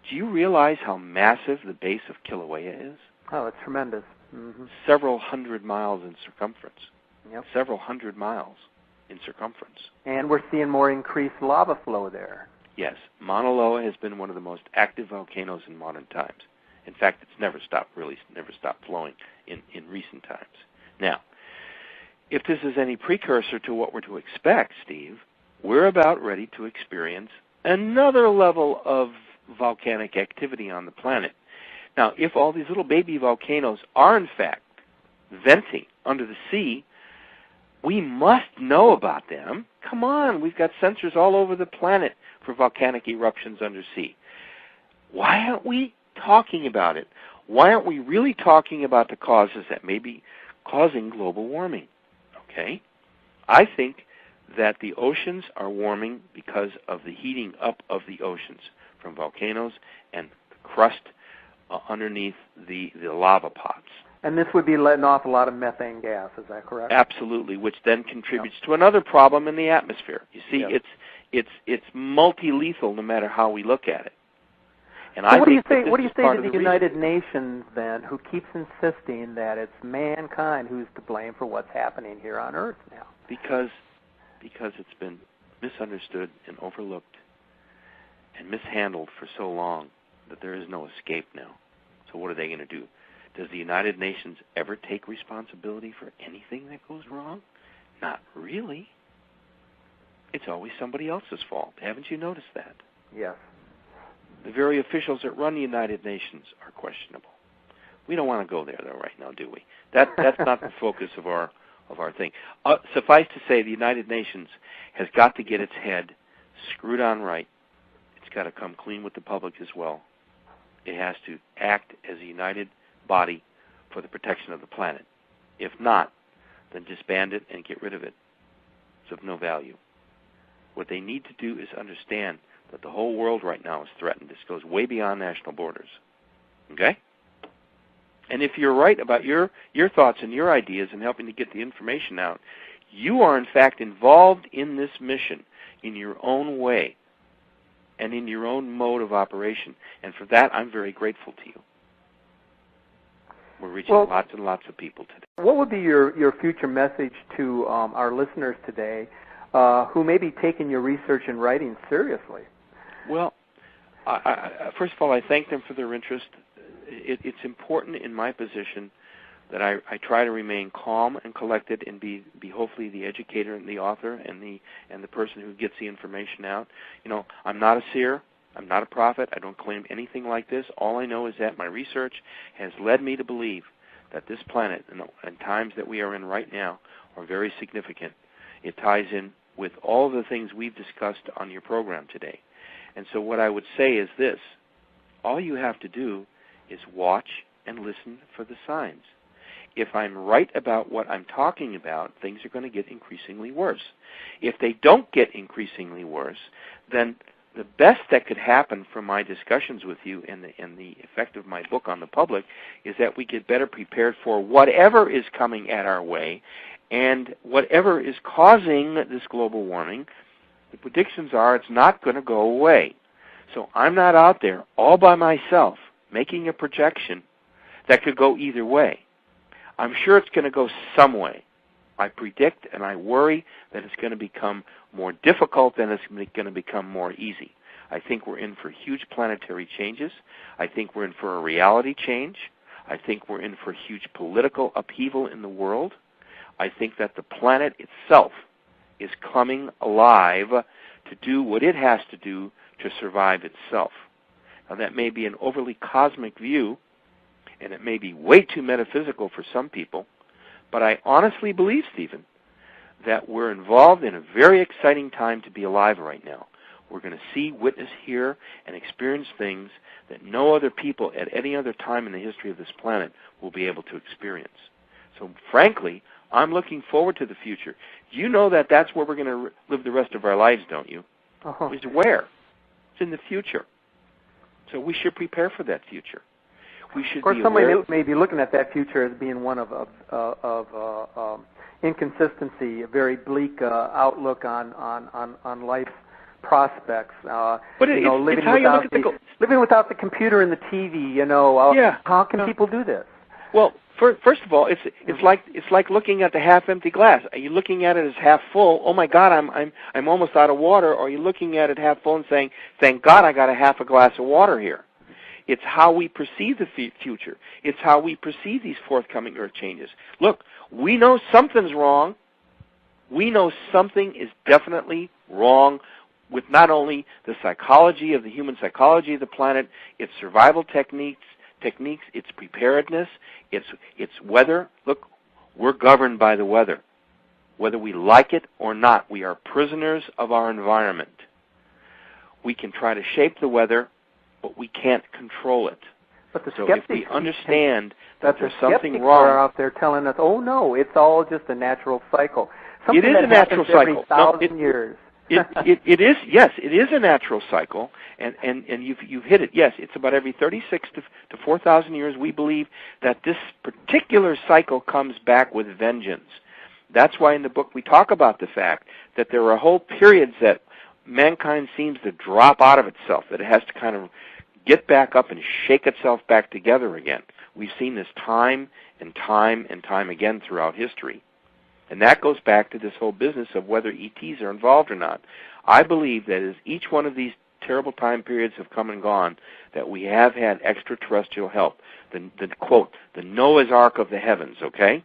do you realize how massive the base of Kilauea is? Oh, it's tremendous. Mm-hmm. Several hundred miles in circumference. Yep. Several hundred miles in circumference. And we're seeing more increased lava flow there. Yes, Mauna Loa has been one of the most active volcanoes in modern times. In fact, it's never stopped flowing in recent times. Now, if this is any precursor to what we're to expect, Steve, we're about ready to experience another level of volcanic activity on the planet. Now, if all these little baby volcanoes are in fact venting under the sea, we must know about them. Come on, we've got sensors all over the planet for volcanic eruptions undersea. Why aren't we talking about it? Why aren't we really talking about the causes that may be causing global warming? Okay? I think that the oceans are warming because of the heating up of the oceans from volcanoes and the crust underneath the lava pots. And this would be letting off a lot of methane gas, is that correct? Absolutely, which then contributes to another problem in the atmosphere. You see, it's multi-lethal no matter how we look at it. And so I what do you think say? What do you say to the reason. United Nations then, who keeps insisting that it's mankind who's to blame for what's happening here on Earth now? Because it's been misunderstood and overlooked and mishandled for so long that there is no escape now. So what are they going to do? Does the United Nations ever take responsibility for anything that goes wrong? Not really. It's always somebody else's fault. Haven't you noticed that? Yes. The very officials that run the United Nations are questionable. We don't want to go there, though, right now, do we? That's not the focus of our thing. Suffice to say, the United Nations has got to get its head screwed on right. It's got to come clean with the public as well. It has to act as a united body for the protection of the planet. If not, then disband it and get rid of it. It's of no value. What they need to do is understand that the whole world right now is threatened. This goes way beyond national borders. Okay? And if you're right about your thoughts and your ideas and helping to get the information out, you are in fact involved in this mission in your own way and in your own mode of operation. And for that, I'm very grateful to you. We're reaching lots and lots of people today. What would be your future message to our listeners today who may be taking your research and writing seriously? Well, first of all, I thank them for their interest. It's important in my position that I try to remain calm and collected and be hopefully the educator and the author and the person who gets the information out. I'm not a seer. I'm not a prophet. I don't claim anything like this. All I know is that my research has led me to believe that this planet and times that we are in right now are very significant. It ties in with all the things we've discussed on your program today. And so what I would say is this. All you have to do is watch and listen for the signs. If I'm right about what I'm talking about, things are going to get increasingly worse. If they don't get increasingly worse, then the best that could happen from my discussions with you and the effect of my book on the public is that we get better prepared for whatever is coming at our way, and whatever is causing this global warming, the predictions are it's not going to go away. So I'm not out there all by myself making a projection that could go either way. I'm sure it's going to go some way. I predict and I worry that it's going to become more difficult than it's going to become more easy. I think we're in for huge planetary changes. I think we're in for a reality change. I think we're in for huge political upheaval in the world. I think that the planet itself is coming alive to do what it has to do to survive itself. Now, that may be an overly cosmic view, and it may be way too metaphysical for some people, but I honestly believe, Stephen, that we're involved in a very exciting time to be alive right now. We're going to see, witness, hear, and experience things that no other people at any other time in the history of this planet will be able to experience. So, frankly, I'm looking forward to the future. You know that that's where we're going to live the rest of our lives, don't you? Uh-huh. It's where? It's in the future. So we should prepare for that future. We should. Of course, somebody may be looking at that future as being one of inconsistency, a very bleak outlook on life's prospects. But it's how you look at living without the computer and the TV. How can people do this? Well, first of all, it's like looking at the half-empty glass. Are you looking at it as half full? Oh my God, I'm almost out of water. Or are you looking at it half full and saying, thank God I got a half a glass of water here? It's how we perceive the future. It's how we perceive these forthcoming Earth changes. Look, we know something's wrong. We know something is definitely wrong with not only the psychology of the human psychology of the planet, its survival techniques, its preparedness, its weather. Look, we're governed by the weather. Whether we like it or not, we are prisoners of our environment. We can try to shape the weather, but we can't control it. But the so skeptics, if we understand that there's the something wrong, are out there telling us, "Oh no, it's all just a natural cycle." Something it is that a natural cycle. Every 1,000 years. It is. Yes, it is a natural cycle, and you've hit it. Yes, it's about every 36 to 4,000 years. We believe that this particular cycle comes back with vengeance. That's why in the book we talk about the fact that there are whole periods that mankind seems to drop out of itself, that it has to kind of get back up and shake itself back together again. We've seen this time and time and time again throughout history. And that goes back to this whole business of whether ETs are involved or not. I believe that as each one of these terrible time periods have come and gone, that we have had extraterrestrial help. The quote, the Noah's Ark of the heavens, okay?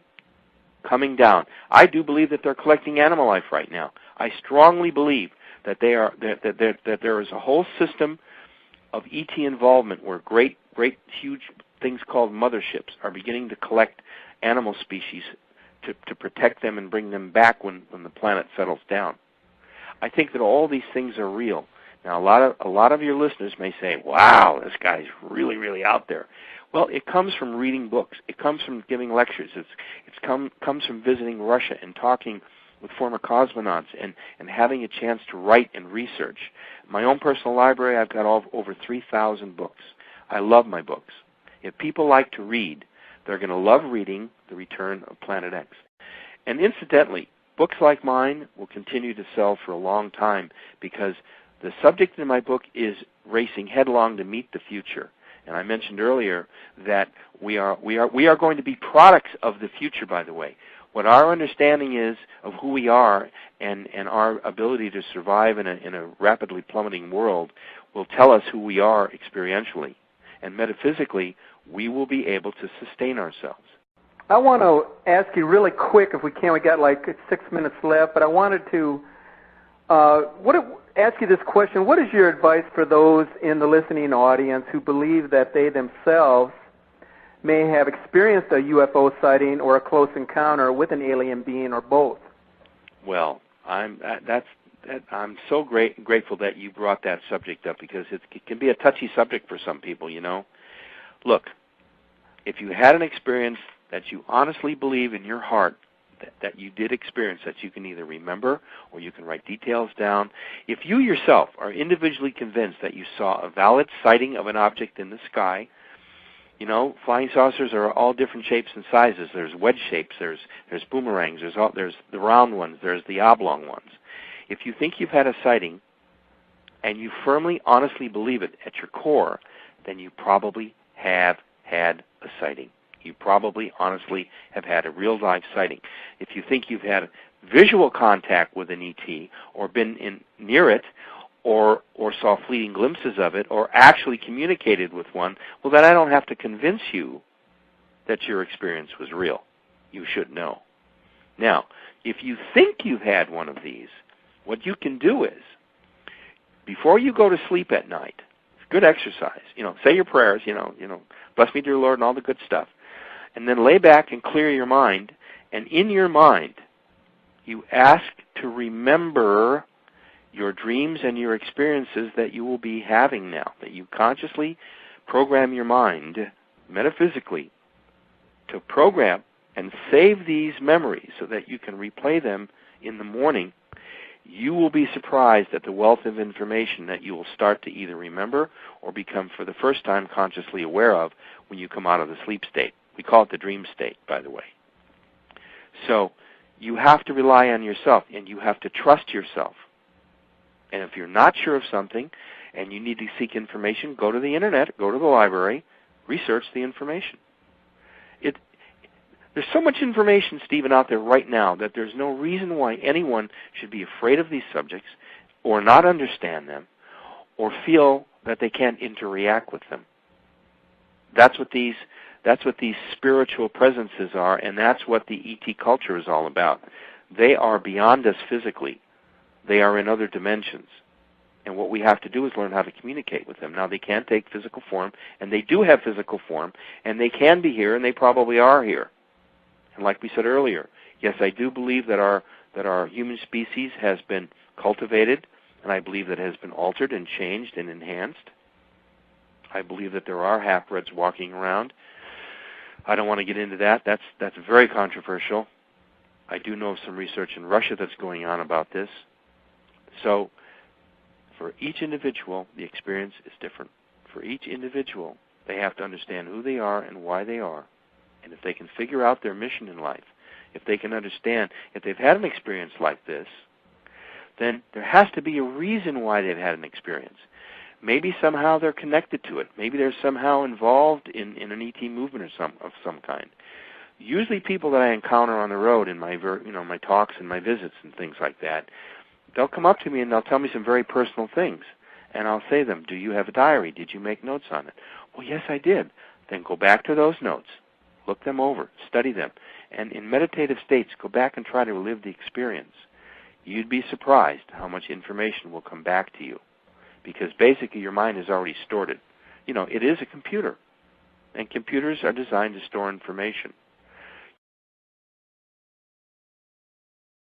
Coming down. I do believe that they're collecting animal life right now. I strongly believe that that there is a whole system of ET involvement where great, huge things called motherships are beginning to collect animal species to protect them and bring them back when the planet settles down. I think that all these things are real. Now, a lot of your listeners may say, "Wow, this guy's really, really out there." Well, it comes from reading books. It comes from giving lectures. It comes from visiting Russia and talking with former cosmonauts and having a chance to write and research. My own personal library, I've got over 3,000 books. I love my books. If people like to read, they're going to love reading The Return of Planet X. And incidentally, books like mine will continue to sell for a long time because the subject in my book is racing headlong to meet the future. And I mentioned earlier that we are going to be products of the future, by the way. What our understanding is of who we are and our ability to survive in a rapidly plummeting world will tell us who we are experientially. And metaphysically, we will be able to sustain ourselves. I want to ask you really quick, if we can. We got like 6 minutes left, but I wanted to Ask you this question. What is your advice for those in the listening audience who believe that they themselves may have experienced a UFO sighting or a close encounter with an alien being or both? Well, I'm so grateful that you brought that subject up, because it can be a touchy subject for some people, you know. Look, if you had an experience that you honestly believe in your heart that you did experience, that you can either remember or you can write details down, if you yourself are individually convinced that you saw a valid sighting of an object in the sky, you know, flying saucers are all different shapes and sizes. There's wedge shapes, there's boomerangs, there's the round ones, there's the oblong ones. If you think you've had a sighting and you firmly, honestly believe it at your core, then you probably have had a sighting. You probably, honestly, have had a real-life sighting. If you think you've had visual contact with an ET or been near it or saw fleeting glimpses of it or actually communicated with one, well, then I don't have to convince you that your experience was real. You should know. Now, if you think you've had one of these, what you can do is, before you go to sleep at night, good exercise, you know, say your prayers, you know, bless me, dear Lord, and all the good stuff. And then lay back and clear your mind, and in your mind, you ask to remember your dreams and your experiences that you will be having now, that you consciously program your mind, metaphysically, to program and save these memories so that you can replay them in the morning. You will be surprised at the wealth of information that you will start to either remember or become for the first time consciously aware of when you come out of the sleep state. We call it the dream state, by the way. So you have to rely on yourself, and you have to trust yourself. And if you're not sure of something and you need to seek information, go to the Internet, go to the library, research the information. There's so much information, Stephen, out there right now that there's no reason why anyone should be afraid of these subjects or not understand them or feel that they can't interact with them. That's what these spiritual presences are, and that's what the ET culture is all about. They are beyond us physically. They are in other dimensions. And what we have to do is learn how to communicate with them. Now, they can't take physical form, and they do have physical form, and they can be here, and they probably are here. And like we said earlier, yes, I do believe that our human species has been cultivated, and I believe that it has been altered and changed and enhanced. I believe that there are half-breds walking around. I don't want to get into that. That's very controversial. I do know of some research in Russia that's going on about this. So for each individual, the experience is different. For each individual, they have to understand who they are and why they are. And if they can figure out their mission in life, if they can understand, if they've had an experience like this, then there has to be a reason why they've had an experience. Maybe somehow they're connected to it. Maybe they're somehow involved in an ET movement of some kind. Usually people that I encounter on the road in my my talks and my visits and things like that, they'll come up to me and they'll tell me some very personal things. And I'll say to them, do you have a diary? Did you make notes on it? Well, yes, I did. Then go back to those notes. Look them over. Study them. And in meditative states, go back and try to relive the experience. You'd be surprised how much information will come back to you. Because basically your mind has already stored it. You know, it is a computer. And computers are designed to store information.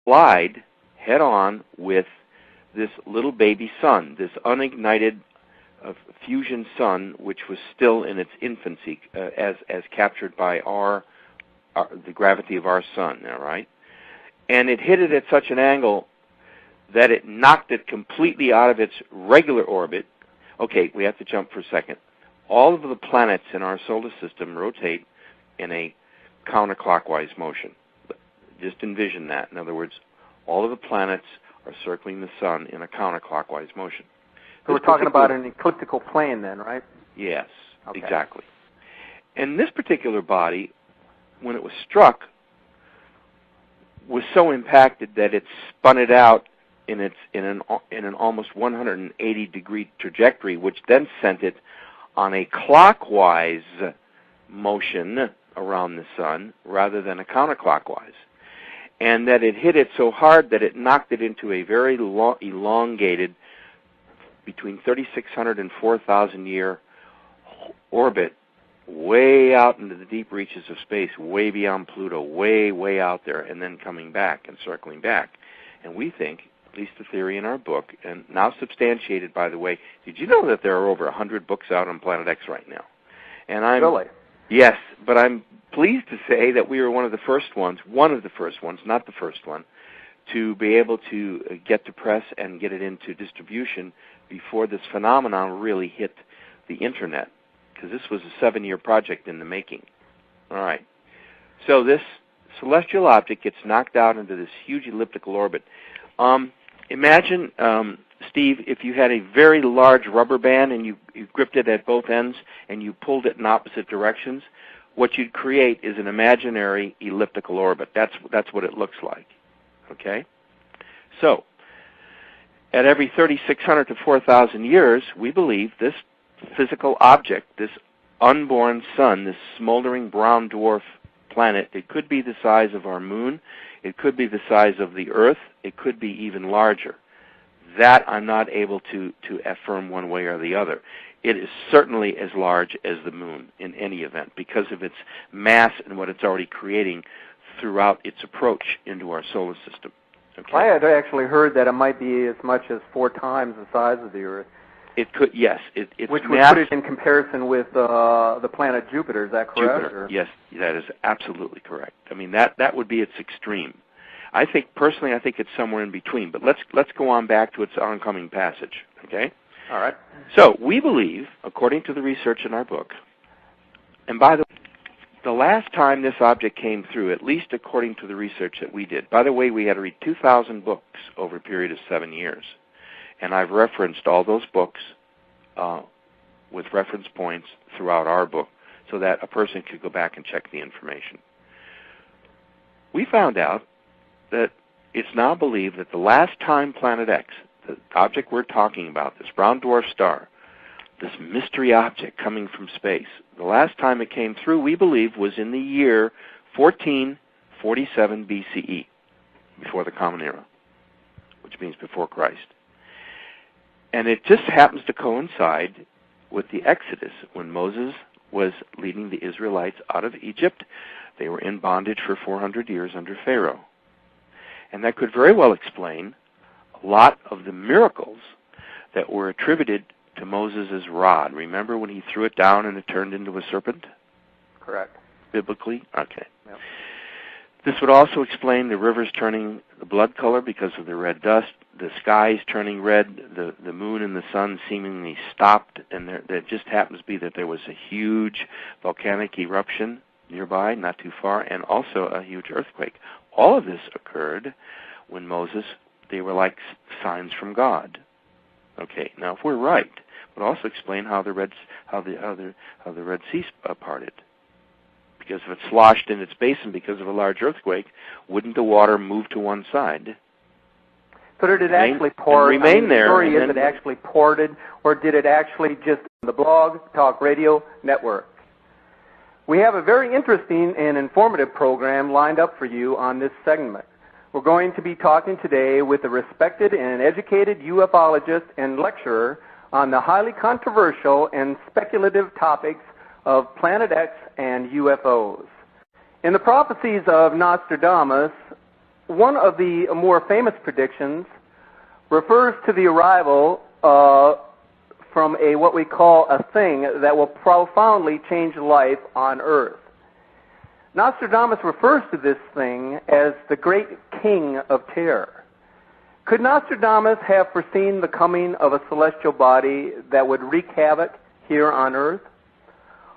Collide head on with this little baby sun, this unignited fusion sun, which was still in its infancy, as captured by the gravity of our sun. All right, and it hit it at such an angle that it knocked it completely out of its regular orbit. Okay, we have to jump for a second. All of the planets in our solar system rotate in a counterclockwise motion. Just envision that. In other words, all of the planets are circling the sun in a counterclockwise motion. So we're talking about an ecliptical plane then, right? Yes, okay. Exactly. And this particular body, when it was struck, was so impacted that it spun it out in an almost 180-degree trajectory, which then sent it on a clockwise motion around the sun rather than a counterclockwise. and that it hit it so hard that it knocked it into a very elongated, between 3,600 and 4,000 year orbit, way out into the deep reaches of space, way beyond Pluto, way, way out there, and then coming back and circling back. And we think, at least the theory in our book, and now substantiated, by the way, did you know that there are over 100 books out on Planet X right now? And Really? Yes, but I'm pleased to say that we were one of the first ones, not the first one, to be able to get to press and get it into distribution before this phenomenon really hit the Internet, because this was a 7-year project in the making. All right. So this celestial object gets knocked out into this huge elliptical orbit. Imagine, Steve, if you had a very large rubber band and you gripped it at both ends and you pulled it in opposite directions, what you'd create is an imaginary elliptical orbit. That's what it looks like. Okay? So, at every 3,600 to 4,000 years, we believe this physical object, this unborn sun, this smoldering brown dwarf planet, it could be the size of our moon, it could be the size of the Earth, it could be even larger. That I'm not able to affirm one way or the other. It is certainly as large as the moon in any event because of its mass and what it's already creating throughout its approach into our solar system. Okay? I had actually heard that it might be as much as 4 times the size of the Earth. It could, yes. It's which would put it in comparison with the planet Jupiter, is that correct? Jupiter, yes, that is absolutely correct. I mean, that would be its extreme. I think it's somewhere in between, but let's go on back to its oncoming passage, okay? All right. So we believe, according to the research in our book, and by the last time this object came through, at least according to the research that we did, by the way, we had to read 2,000 books over a period of 7 years. And I've referenced all those books with reference points throughout our book so that a person could go back and check the information. We found out that it's now believed that the last time Planet X, the object we're talking about, this brown dwarf star, this mystery object coming from space, the last time it came through, we believe, was in the year 1447 BCE, before the Common Era, which means before Christ. And it just happens to coincide with the Exodus, when Moses was leading the Israelites out of Egypt. They were in bondage for 400 years under Pharaoh. And that could very well explain a lot of the miracles that were attributed to Moses' rod. Remember when he threw it down and it turned into a serpent? Correct. Biblically? Okay. Yep. This would also explain the rivers turning the blood color because of the red dust, the skies turning red, the moon and the sun seemingly stopped, and there just happens to be that there was a huge volcanic eruption nearby, not too far, and also a huge earthquake. All of this occurred when Moses, they were like signs from God. Okay, now if we're right, it would also explain how the Red Sea parted. Because if it sloshed in its basin because of a large earthquake, wouldn't the water move to one side? So did it actually pour? Remain there. The story is it actually ported, or did it actually just the Blog Talk Radio Network? We have a very interesting and informative program lined up for you on this segment. We're going to be talking today with a respected and educated ufologist and lecturer on the highly controversial and speculative topics of Planet X and UFOs. In the prophecies of Nostradamus, one of the more famous predictions refers to the arrival from what we call a thing that will profoundly change life on Earth. Nostradamus refers to this thing as the Great King of Terror. Could Nostradamus have foreseen the coming of a celestial body that would wreak havoc here on Earth?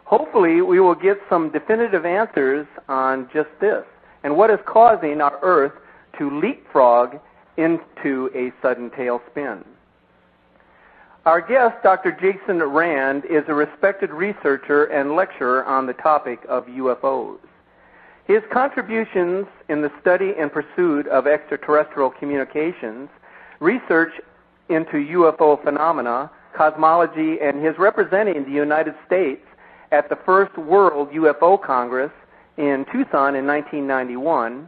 Hopefully, we will get some definitive answers on just this and what is causing our Earth to leapfrog into a sudden tailspin. Our guest, Dr. Jason Rand, is a respected researcher and lecturer on the topic of UFOs. His contributions in the study and pursuit of extraterrestrial communications, research into UFO phenomena, cosmology, and his representing the United States at the first World UFO Congress in Tucson in 1991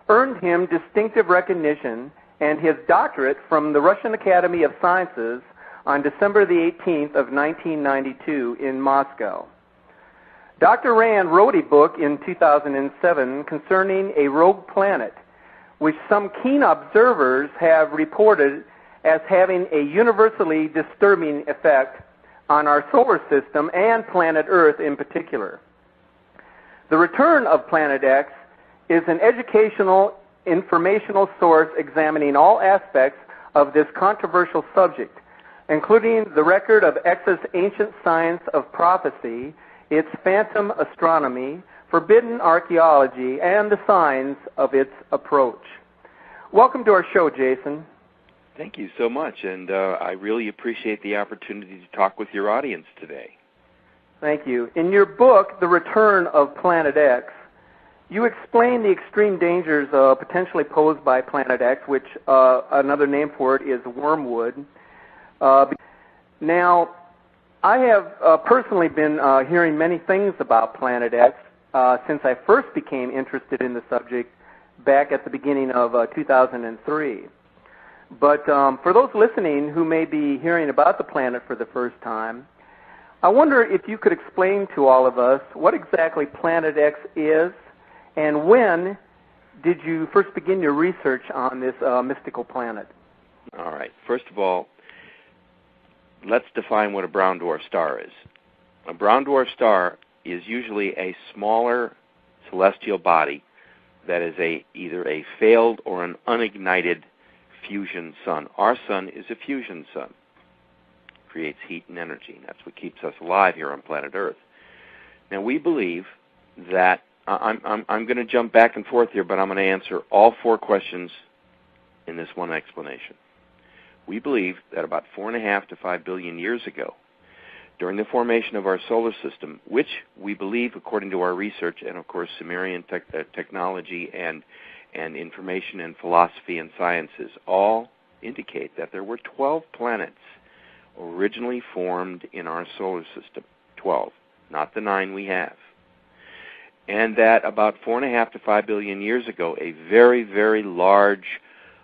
earned him distinctive recognition and his doctorate from the Russian Academy of Sciences on December the 18th of 1992 in Moscow. Dr. Rand wrote a book in 2007 concerning a rogue planet, which some keen observers have reported as having a universally disturbing effect on our solar system and planet Earth in particular. The Return of Planet X is an educational, informational source examining all aspects of this controversial subject, including the record of X's ancient science of prophecy, its phantom astronomy, forbidden archaeology, and the signs of its approach. Welcome to our show, Jason. Thank you so much, and I really appreciate the opportunity to talk with your audience today. Thank you. In your book, The Return of Planet X, you explain the extreme dangers potentially posed by Planet X, which another name for it is wormwood. Now, I have personally been hearing many things about Planet X since I first became interested in the subject back at the beginning of 2003. But for those listening who may be hearing about the planet for the first time, I wonder if you could explain to all of us what exactly Planet X is, and when did you first begin your research on this mystical planet? All right. First of all, let's define what a brown dwarf star is. A brown dwarf star is usually a smaller celestial body that is either a failed or an unignited fusion sun. Our sun is a fusion sun. It creates heat and energy. That's what keeps us alive here on planet Earth. Now, we believe that, I'm going to jump back and forth here, but I'm going to answer all four questions in this one explanation. We believe that about 4.5 to 5 billion years ago, during the formation of our solar system, which we believe, according to our research, and of course Sumerian technology and information and philosophy and sciences, all indicate that there were 12 planets originally formed in our solar system. 12, not the 9 we have. And that about 4.5 to 5 billion years ago, a very, very large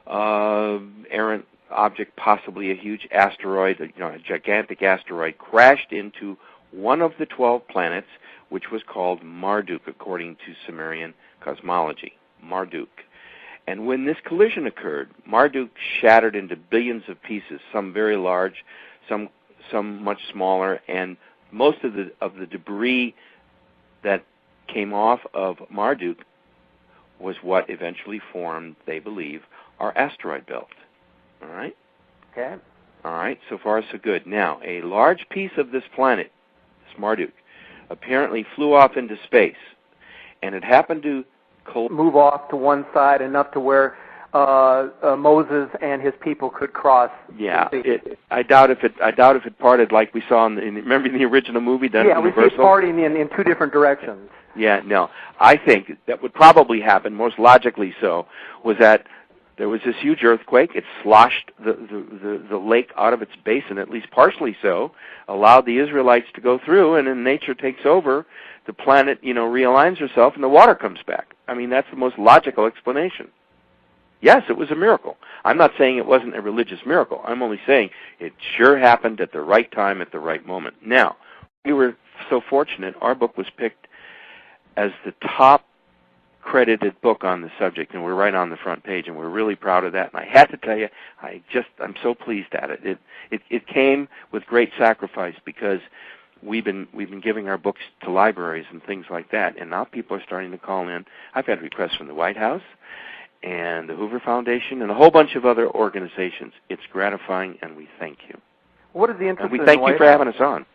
errant object, possibly a huge asteroid, a gigantic asteroid, crashed into one of the 12 planets, which was called Marduk, according to Sumerian cosmology. Marduk. And when this collision occurred, Marduk shattered into billions of pieces, some very large, some much smaller, and most of the debris that came off of Marduk was what eventually formed, they believe, our asteroid belt. All right? Okay. All right, so far so good. Now, a large piece of this planet, this Marduk, apparently flew off into space, and it happened to move off to one side enough to where Moses and his people could cross. Yeah, I doubt if it parted like we saw remember in the original movie done at Universal? Yeah, we see it parting in two different directions. Yeah, no. I think that would probably happen, most logically so, was that there was this huge earthquake. It sloshed the lake out of its basin, at least partially so, allowed the Israelites to go through, and then nature takes over. The planet, realigns herself, and the water comes back. I mean, that's the most logical explanation. Yes, it was a miracle. I'm not saying it wasn't a religious miracle. I'm only saying it sure happened at the right time, at the right moment. Now, we were so fortunate, our book was picked as the top credited book on the subject, and we're right on the front page, and we're really proud of that. And I had to tell you, I'm so pleased at it. It came with great sacrifice, because we've been giving our books to libraries and things like that, and now people are starting to call in. I've had requests from the White House and the Hoover Foundation and a whole bunch of other organizations. It's gratifying, and we thank you. What is the interest? And we thank you for having us on.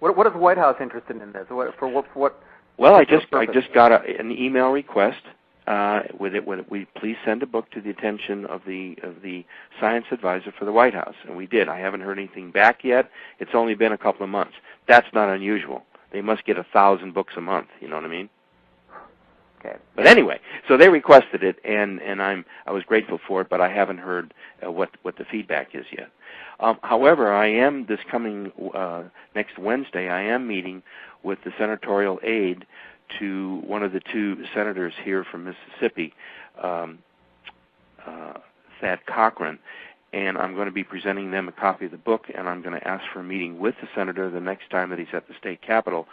What is the White House interested in this? What? Well, I just got an email request with it. We please send a book to the attention of the science advisor for the White House, and we did. I haven't heard anything back yet. It's only been a couple of months. That's not unusual. They must get 1,000 books a month. You know what I mean? Okay. But anyway, so they requested it, and I was grateful for it, but I haven't heard what the feedback is yet. However, I am this coming next Wednesday. I am meeting with the senatorial aide to one of the two senators here from Mississippi, Thad Cochran, and I'm going to be presenting them a copy of the book, and I'm going to ask for a meeting with the senator the next time that he's at the state capitol,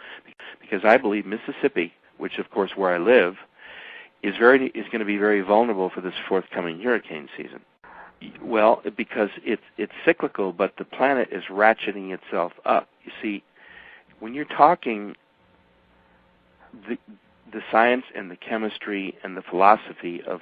because I believe Mississippi, which of course where I live, is going to be very vulnerable for this forthcoming hurricane season. Well, because it's cyclical, but the planet is ratcheting itself up. You see, when you're talking the science and the chemistry and the philosophy of